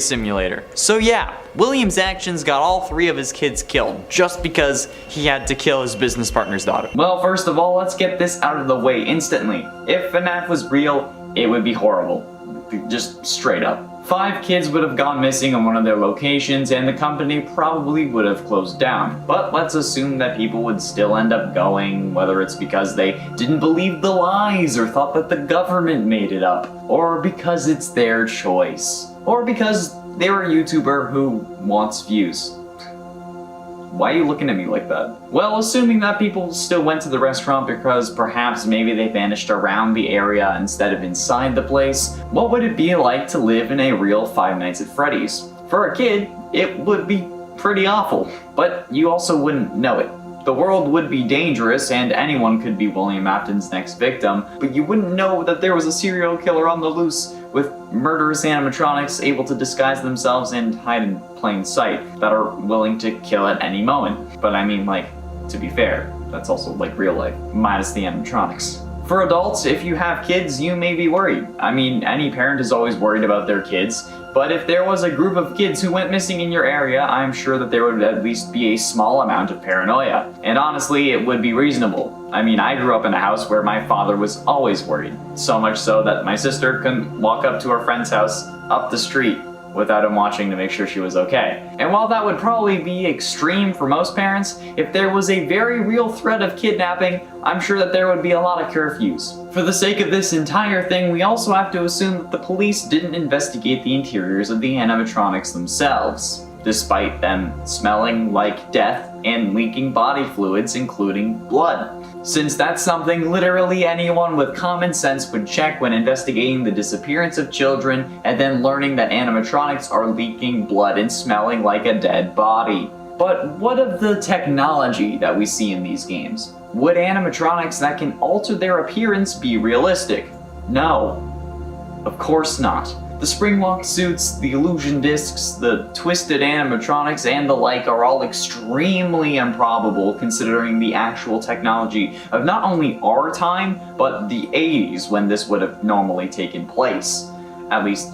Speaker 1: Simulator. So yeah, William's actions got all 3 of his kids killed, just because he had to kill his business partner's daughter. Well, first of all, let's get this out of the way instantly. If FNAF was real, it would be horrible. Just straight up. 5 kids would have gone missing in one of their locations and the company probably would have closed down. But let's assume that people would still end up going, whether it's because they didn't believe the lies or thought that the government made it up, or because it's their choice, or because they're a YouTuber who wants views. Why are you looking at me like that? Well, assuming that people still went to the restaurant because perhaps maybe they vanished around the area instead of inside the place, what would it be like to live in a real Five Nights at Freddy's? For a kid, it would be pretty awful, but you also wouldn't know it. The world would be dangerous and anyone could be William Afton's next victim, but you wouldn't know that there was a serial killer on the loose with murderous animatronics able to disguise themselves and hide in plain sight that are willing to kill at any moment. But I mean, like, to be fair, that's also like real life, minus the animatronics. For adults, if you have kids, you may be worried. I mean, any parent is always worried about their kids, but if there was a group of kids who went missing in your area, I'm sure that there would at least be a small amount of paranoia. And honestly, it would be reasonable. I mean, I grew up in a house where my father was always worried. So much so that my sister couldn't walk up to her friend's house up the street without him watching to make sure she was okay. And while that would probably be extreme for most parents, if there was a very real threat of kidnapping, I'm sure that there would be a lot of curfews. For the sake of this entire thing, we also have to assume that the police didn't investigate the interiors of the animatronics themselves, despite them smelling like death and leaking body fluids, including blood. Since that's something literally anyone with common sense would check when investigating the disappearance of children and then learning that animatronics are leaking blood and smelling like a dead body. But what of the technology that we see in these games? Would animatronics that can alter their appearance be realistic? No. Of course not. The spring-locked suits, the illusion discs, the twisted animatronics, and the like are all extremely improbable considering the actual technology of not only our time, but the 80s when this would have normally taken place. At least,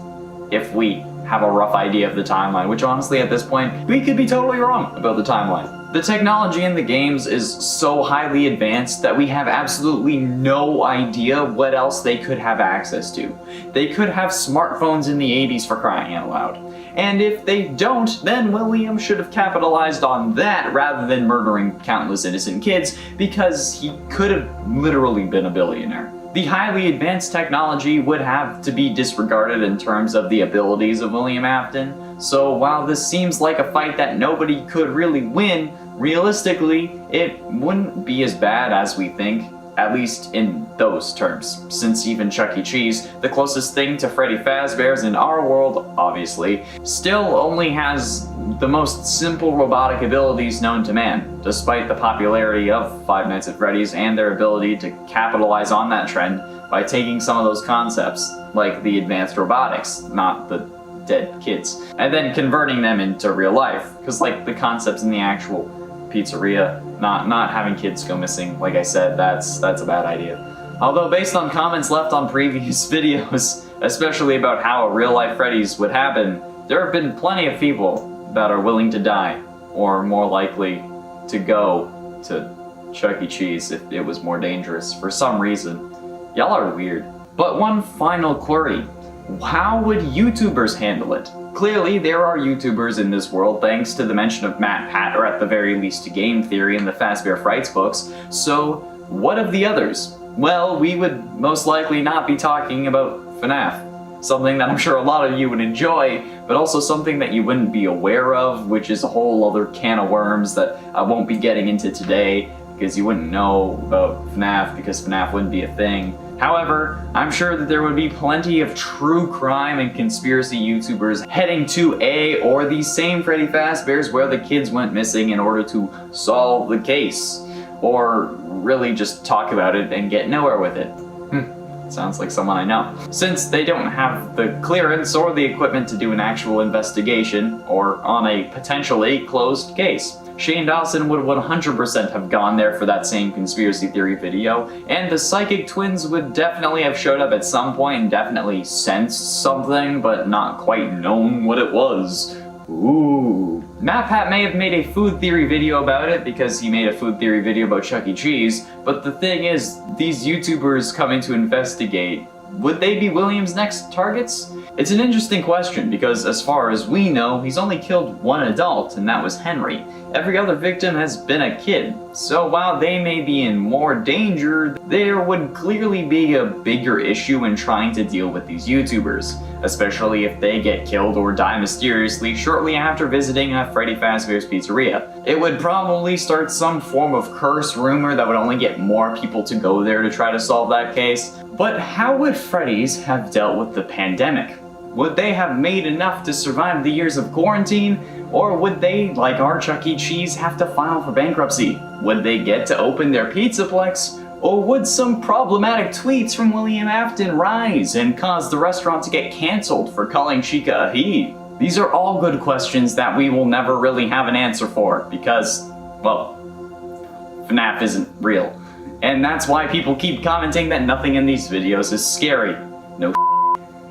Speaker 1: if we have a rough idea of the timeline, which honestly at this point, we could be totally wrong about the timeline. The technology in the games is so highly advanced that we have absolutely no idea what else they could have access to. They could have smartphones in the 80s for crying out loud. And if they don't, then William should have capitalized on that rather than murdering countless innocent kids, because he could have literally been a billionaire. The highly advanced technology would have to be disregarded in terms of the abilities of William Afton. So while this seems like a fight that nobody could really win, realistically, it wouldn't be as bad as we think, at least in those terms. Since even Chuck E. Cheese, the closest thing to Freddy Fazbear's in our world, obviously, still only has the most simple robotic abilities known to man, despite the popularity of Five Nights at Freddy's and their ability to capitalize on that trend by taking some of those concepts, like the advanced robotics, not the dead kids, and then converting them into real life. Because like the concepts in the actual pizzeria, not having kids go missing, like I said, that's a bad idea. Although based on comments left on previous videos, especially about how a real life Freddy's would happen, there have been plenty of people that are willing to die, or more likely to go to Chuck E. Cheese if it was more dangerous for some reason. Y'all are weird. But one final query. How would YouTubers handle it? Clearly, there are YouTubers in this world thanks to the mention of matpat, or at the very least game theory in the Fazbear Frights books, so what of the others? Well, we would most likely not be talking about FNAF. Something that I'm sure a lot of you would enjoy, but also something that you wouldn't be aware of, which is a whole other can of worms that I won't be getting into today, because you wouldn't know about FNAF because FNAF wouldn't be a thing. However, I'm sure that there would be plenty of true crime and conspiracy YouTubers heading to a or the same Freddy Fazbear's where the kids went missing in order to solve the case. Or really just talk about it and get nowhere with it. Sounds like someone I know. Since they don't have the clearance or the equipment to do an actual investigation, or on a potentially closed case. Shane Dawson would 100% have gone there for that same conspiracy theory video, and the psychic twins would definitely have showed up at some point and definitely sensed something, but not quite known what it was. Ooh. MatPat may have made a food theory video about it because he made a food theory video about Chuck E. Cheese, but the thing is, these YouTubers coming to investigate would they be William's next targets? It's an interesting question because as far as we know, he's only killed one adult, and that was Henry. Every other victim has been a kid, so while they may be in more danger, there would clearly be a bigger issue in trying to deal with these YouTubers, especially if they get killed or die mysteriously shortly after visiting a Freddy Fazbear's Pizzeria. It would probably start some form of curse rumor that would only get more people to go there to try to solve that case. But how would Freddy's have dealt with the pandemic? Would they have made enough to survive the years of quarantine? Or would they, like our Chuck E. Cheese, have to file for bankruptcy? Would they get to open their Pizzaplex? Or would some problematic tweets from William Afton rise and cause the restaurant to get cancelled for calling Chica a he? These are all good questions that we will never really have an answer for because, well, FNAF isn't real. And that's why people keep commenting that nothing in these videos is scary. No,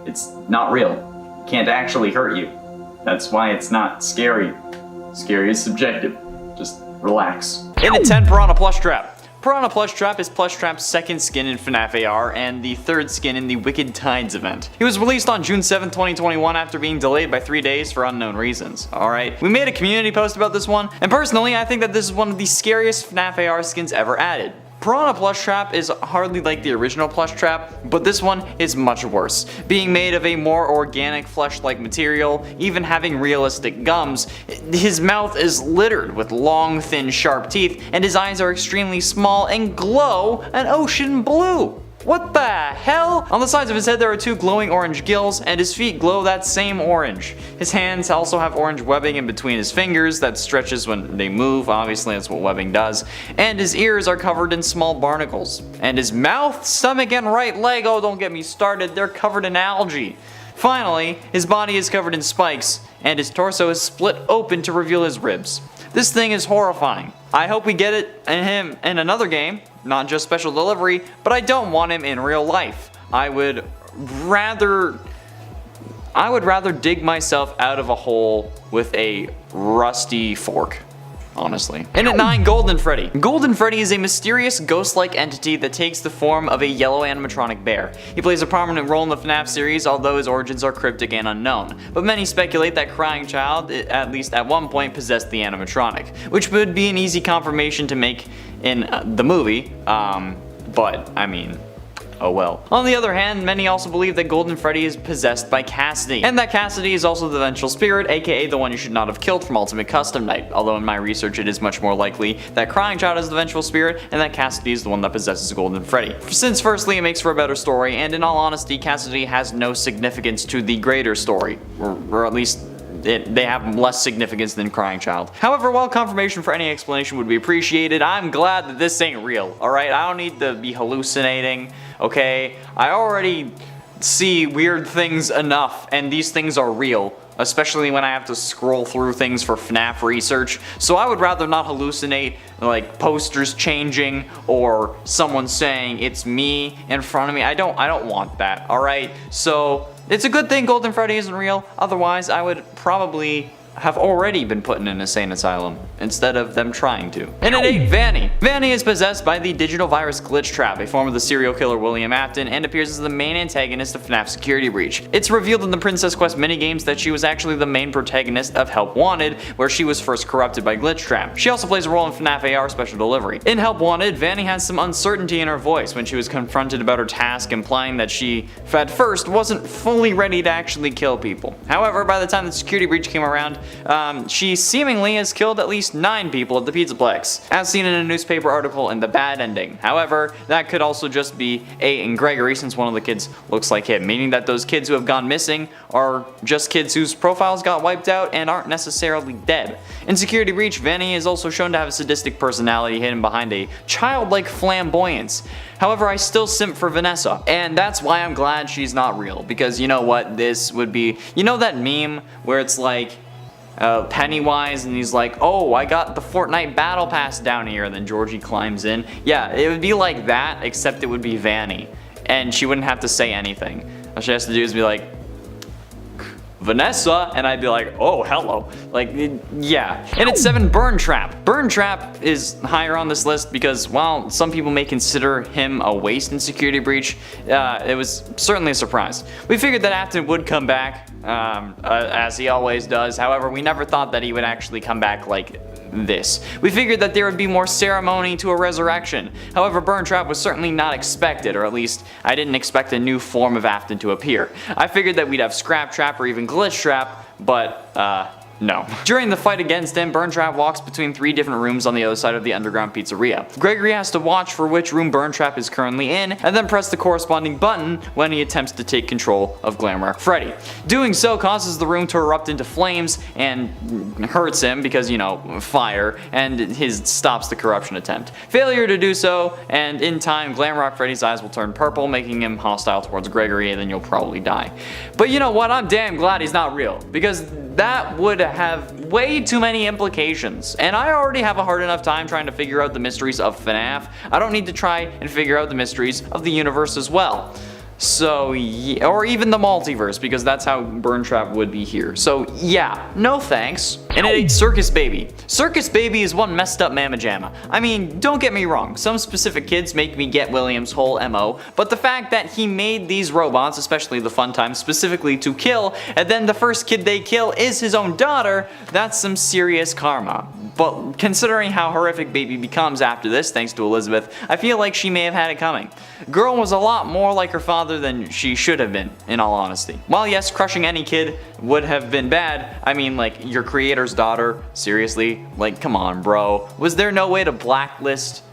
Speaker 1: it's not real. It can't actually hurt you. That's why it's not scary. Scary is subjective. Just relax.
Speaker 2: In at 10, Piranha Plush Trap. Piranha Plush Trap is Plush Trap's second skin in FNAF AR and the third skin in the Wicked Tides event. He was released on June 7, 2021 after being delayed by 3 days for unknown reasons. Alright, we made a community post about this one, and personally I think that this is one of the scariest FNAF AR skins ever added. Piranha Plush Trap is hardly like the original Plush Trap, but this one is much worse. Being made of a more organic flesh-like material, even having realistic gums, his mouth is littered with long, thin, sharp teeth, and his eyes are extremely small and glow an ocean blue. What the hell? On the sides of his head there are 2 glowing orange gills, and his feet glow that same orange. His hands also have orange webbing in between his fingers that stretches when they move, obviously that's what webbing does, and his ears are covered in small barnacles. And his mouth, stomach, and right leg, oh don't get me started, they're covered in algae. Finally, his body is covered in spikes, and his torso is split open to reveal his ribs. This thing is horrifying. I hope we get him in another game, not just special delivery, but I don't want him in real life. I would rather dig myself out of a hole with a rusty fork. Honestly. In at 9, Golden Freddy. Golden Freddy is a mysterious ghost-like entity that takes the form of a yellow animatronic bear. He plays a prominent role in the FNAF series, although his origins are cryptic and unknown. But many speculate that Crying Child, at least at one point, possessed the animatronic, which would be an easy confirmation to make in the movie, but I mean, oh well. On the other hand, many also believe that Golden Freddy is possessed by Cassidy, and that Cassidy is also the vengeful spirit, aka the one you should not have killed from Ultimate Custom Night, although in my research it is much more likely that Crying Child is the vengeful spirit and that Cassidy is the one that possesses Golden Freddy. Since firstly it makes for a better story, and in all honesty Cassidy has no significance to the greater story, or at least they have less significance than Crying Child. However, while confirmation for any explanation would be appreciated, I'm glad that this ain't real, alright? I don't need to be hallucinating, okay? I already see weird things enough, and these things are real, especially when I have to scroll through things for FNAF research, so I would rather not hallucinate, like posters changing, or someone saying it's me in front of me. I don't want that, alright? So, it's a good thing Golden Freddy isn't real, otherwise I would probably have already been put in an insane asylum, instead of them trying to. And at 8, Vanny. Vanny is possessed by the digital virus Glitch Trap, a form of the serial killer William Afton, and appears as the main antagonist of FNAF Security Breach. It's revealed in the Princess Quest minigames that she was actually the main protagonist of Help Wanted, where she was first corrupted by Glitch Trap. She also plays a role in FNAF AR Special Delivery. In Help Wanted, Vanny has some uncertainty in her voice when she was confronted about her task, implying that she, at first, wasn't fully ready to actually kill people. However, by the time the Security Breach came around, she seemingly has killed at least 9 people at the Pizzaplex, as seen in a newspaper article in The Bad Ending. However, that could also just be Aiden Gregory, since one of the kids looks like him, meaning that those kids who have gone missing are just kids whose profiles got wiped out and aren't necessarily dead. In Security Breach, Vanny is also shown to have a sadistic personality hidden behind a childlike flamboyance. However, I still simp for Vanessa, and that's why I'm glad she's not real, because you know what this would be? You know that meme where it's like, Pennywise, and he's like, oh, I got the Fortnite Battle Pass down here, and then Georgie climbs in. Yeah, it would be like that, except it would be Vanny, and she wouldn't have to say anything. All she has to do is be like,
Speaker 1: Vanessa, and I'd be like, oh, hello. Like, yeah. And at 7, Burn Trap. Burn Trap is higher on this list because while some people may consider him a waste in Security Breach, it was certainly a surprise. We figured that Afton would come back, as he always does. However, we never thought that he would actually come back like this. We figured that there would be more ceremony to a resurrection. However, Burn Trap was certainly not expected, or at least I didn't expect a new form of Afton to appear. I figured that we'd have Scrap Trap or even Glitch Trap, but no. During the fight against him, Burn Trap walks between 3 different rooms on the other side of the underground pizzeria. Gregory has to watch for which room Burn Trap is currently in, and then press the corresponding button when he attempts to take control of Glamrock Freddy. Doing so causes the room to erupt into flames and hurts him because, you know, fire, and stops the corruption attempt. Failure to do so, and in time, Glamrock Freddy's eyes will turn purple, making him hostile towards Gregory, and then you'll probably die. But you know what? I'm damn glad he's not real, because that would have way too many implications. And I already have a hard enough time trying to figure out the mysteries of FNAF. I don't need to try and figure out the mysteries of the universe as well. So, yeah, or even the multiverse, because that's how Burn Trap would be here. So, yeah, no thanks. And at 8, Circus Baby. Circus Baby is one messed up mamma jamma. I mean, don't get me wrong, some specific kids make me get William's whole MO, but the fact that he made these robots, especially the fun times, specifically to kill, and then the first kid they kill is his own daughter, that's some serious karma. But considering how horrific Baby becomes after this, thanks to Elizabeth, I feel like she may have had it coming. Girl was a lot more like her father than she should have been, in all honesty. While yes, crushing any kid would have been bad, I mean, like, your creator's daughter, seriously? Like, come on, bro. Was there no way to blacklist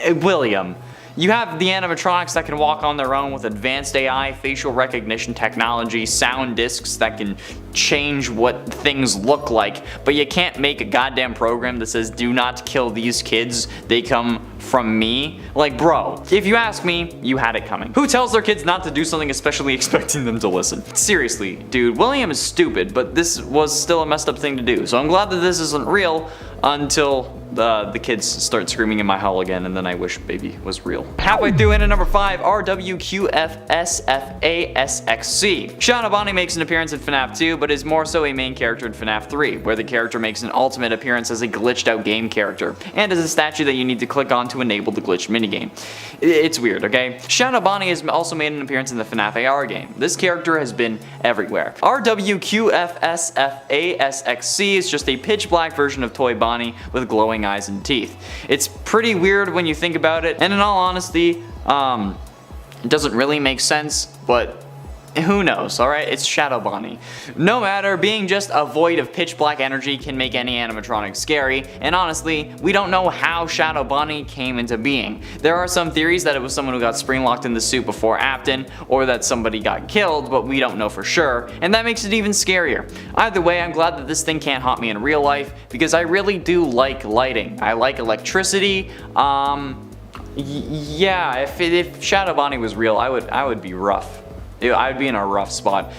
Speaker 1: William? You have the animatronics that can walk on their own with advanced AI, facial recognition technology, sound discs that can change what things look like, but you can't make a goddamn program that says do not kill these kids, they come from me. Like, bro, if you ask me, you had it coming. Who tells their kids not to do something especially expecting them to listen? Seriously, dude, William is stupid, but this was still a messed up thing to do, so I'm glad that this isn't real until the kids start screaming in my hall again, and then I wish Baby was real. Halfway through, in at number 5, RWQFSFASXC. Shadow Bonnie makes an appearance in FNAF 2, but is more so a main character in FNAF 3, where the character makes an ultimate appearance as a glitched out game character, and as a statue that you need to click on to enable the glitched minigame. It's weird, okay? Shadow Bonnie has also made an appearance in the FNAF AR game. This character has been everywhere. RWQFSFASXC is just a pitch black version of Toy Bonnie with glowing eyes and teeth. It's pretty weird when you think about it, and in all honesty, it doesn't really make sense, but who knows, alright? It's Shadow Bonnie. No matter, being just a void of pitch black energy can make any animatronic scary, and honestly, we don't know how Shadow Bonnie came into being. There are some theories that it was someone who got spring locked in the suit before Afton, or that somebody got killed, but we don't know for sure, and that makes it even scarier. Either way, I'm glad that this thing can't haunt me in real life, because I really do like lighting. I like electricity. Yeah, if Shadow Bonnie was real, I would be rough. I'd be in a rough spot.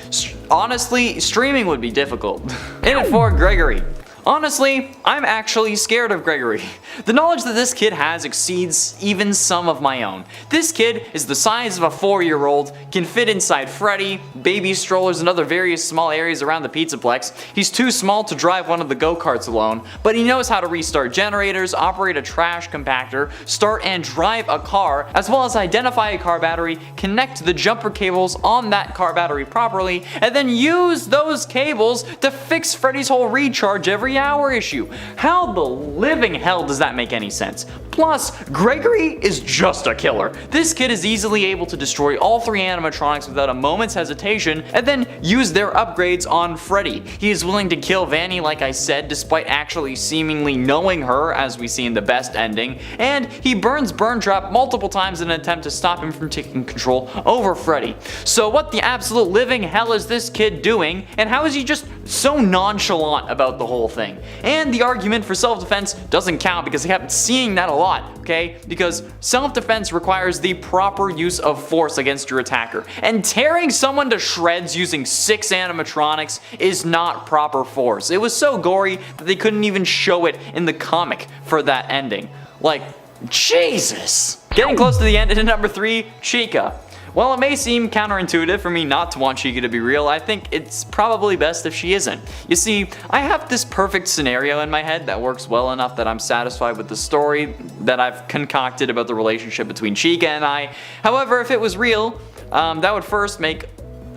Speaker 1: Honestly, streaming would be difficult. In it for Gregory. Honestly, I'm actually scared of Gregory. The knowledge that this kid has exceeds even some of my own. This kid is the size of a 4-year-old, can fit inside Freddy, baby strollers, and other various small areas around the Pizzaplex. He's too small to drive one of the go-karts alone, but he knows how to restart generators, operate a trash compactor, start and drive a car, as well as identify a car battery, connect the jumper cables on that car battery properly, and then use those cables to fix Freddy's whole recharge every hour issue. How the living hell does that make any sense? Plus, Gregory is just a killer. This kid is easily able to destroy all 3 animatronics without a moment's hesitation, and then use their upgrades on Freddy. He is willing to kill Vanny, like I said, despite actually seemingly knowing her, as we see in the best ending, and he burns Burn Trap multiple times in an attempt to stop him from taking control over Freddy. So what the absolute living hell is this kid doing, and how is he just so nonchalant about the whole thing? And the argument for self-defense doesn't count because I kept seeing that a lot, okay? Because self-defense requires the proper use of force against your attacker, and tearing someone to shreds using 6 animatronics is not proper force. It was so gory that they couldn't even show it in the comic for that ending. Like, Jesus! Getting close to the end, into number 3, Chica. While it may seem counterintuitive for me not to want Chica to be real, I think it's probably best if she isn't. You see, I have this perfect scenario in my head that works well enough that I'm satisfied with the story that I've concocted about the relationship between Chica and I. However, if it was real, that would first make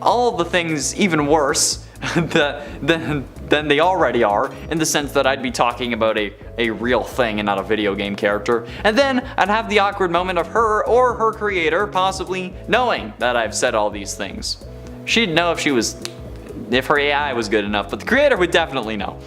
Speaker 1: all the things even worse than they already are, in the sense that I'd be talking about a real thing and not a video game character. And then I'd have the awkward moment of her or her creator possibly knowing that I've said all these things. She'd know if her AI was good enough, but the creator would definitely know.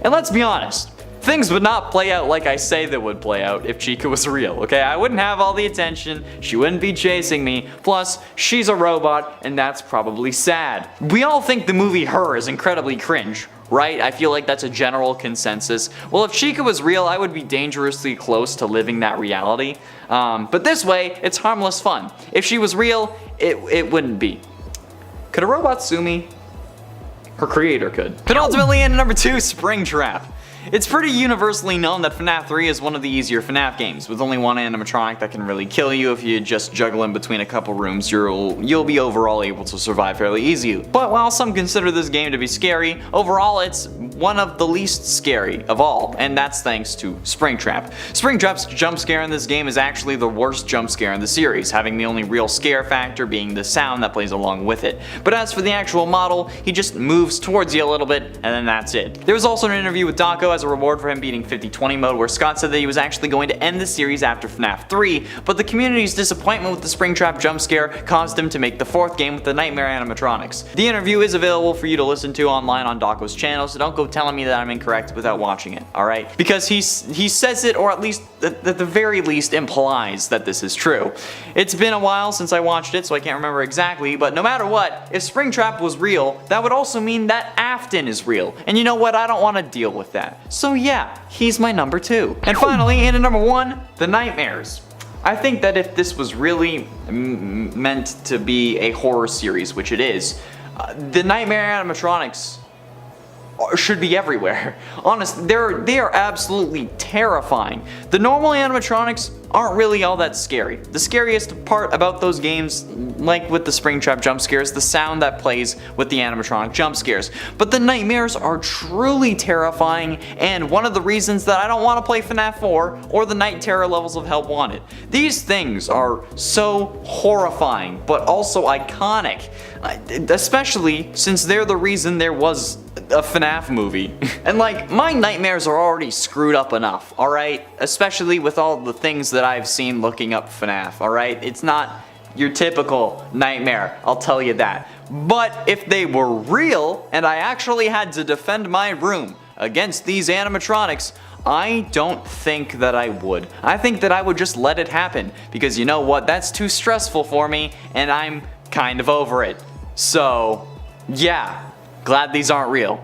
Speaker 1: And let's be honest, things would not play out like I say they would play out if Chica was real, okay? I wouldn't have all the attention, she wouldn't be chasing me, plus she's a robot and that's probably sad. We all think the movie Her is incredibly cringe, right? I feel like that's a general consensus. Well, if Chica was real, I would be dangerously close to living that reality. But this way, it's harmless fun. If she was real, it wouldn't be. Could a robot sue me? Her creator could. Penultimately, in number 2, Springtrap. It's pretty universally known that FNAF 3 is one of the easier FNAF games, with only one animatronic that can really kill you. If you just juggle in between a couple rooms, you'll be overall able to survive fairly easily. But while some consider this game to be scary, overall it's one of the least scary of all, and that's thanks to Springtrap. Springtrap's jump scare in this game is actually the worst jump scare in the series, having the only real scare factor being the sound that plays along with it. But as for the actual model, he just moves towards you a little bit, and then that's it. There was also an interview with Daco as a reward for him beating 50/20 mode, where Scott said that he was actually going to end the series after FNAF 3, but the community's disappointment with the Springtrap jump scare caused him to make the 4th game with the Nightmare animatronics. The interview is available for you to listen to online on Daco's channel, so don't go telling me that I'm incorrect without watching it, alright? Because he says it, or at least at the very least implies that this is true. It's been a while since I watched it, so I can't remember exactly, but no matter what, if Springtrap was real, that would also mean that Afton is real. And you know what? I don't want to deal with that. So yeah, he's my number 2. And finally, in at number 1, the Nightmares. I think that if this was really meant to be a horror series, which it is, the Nightmare animatronics should be everywhere. Honestly, they are absolutely terrifying. The normal animatronics aren't really all that scary. The scariest part about those games, like with the Springtrap jump scares, the sound that plays with the animatronic jump scares. But the Nightmares are truly terrifying, and one of the reasons that I don't want to play FNAF 4 or the Night Terror levels of Help Wanted. These things are so horrifying, but also iconic, especially since they're the reason there was a FNAF movie. And like, my nightmares are already screwed up enough, alright? Especially with all the things that I've seen looking up FNAF, alright? It's not your typical nightmare, I'll tell you that. But if they were real, and I actually had to defend my room against these animatronics, I don't think that I would. I think that I would just let it happen, because you know what, that's too stressful for me, and I'm kind of over it. So, yeah. Glad these aren't real.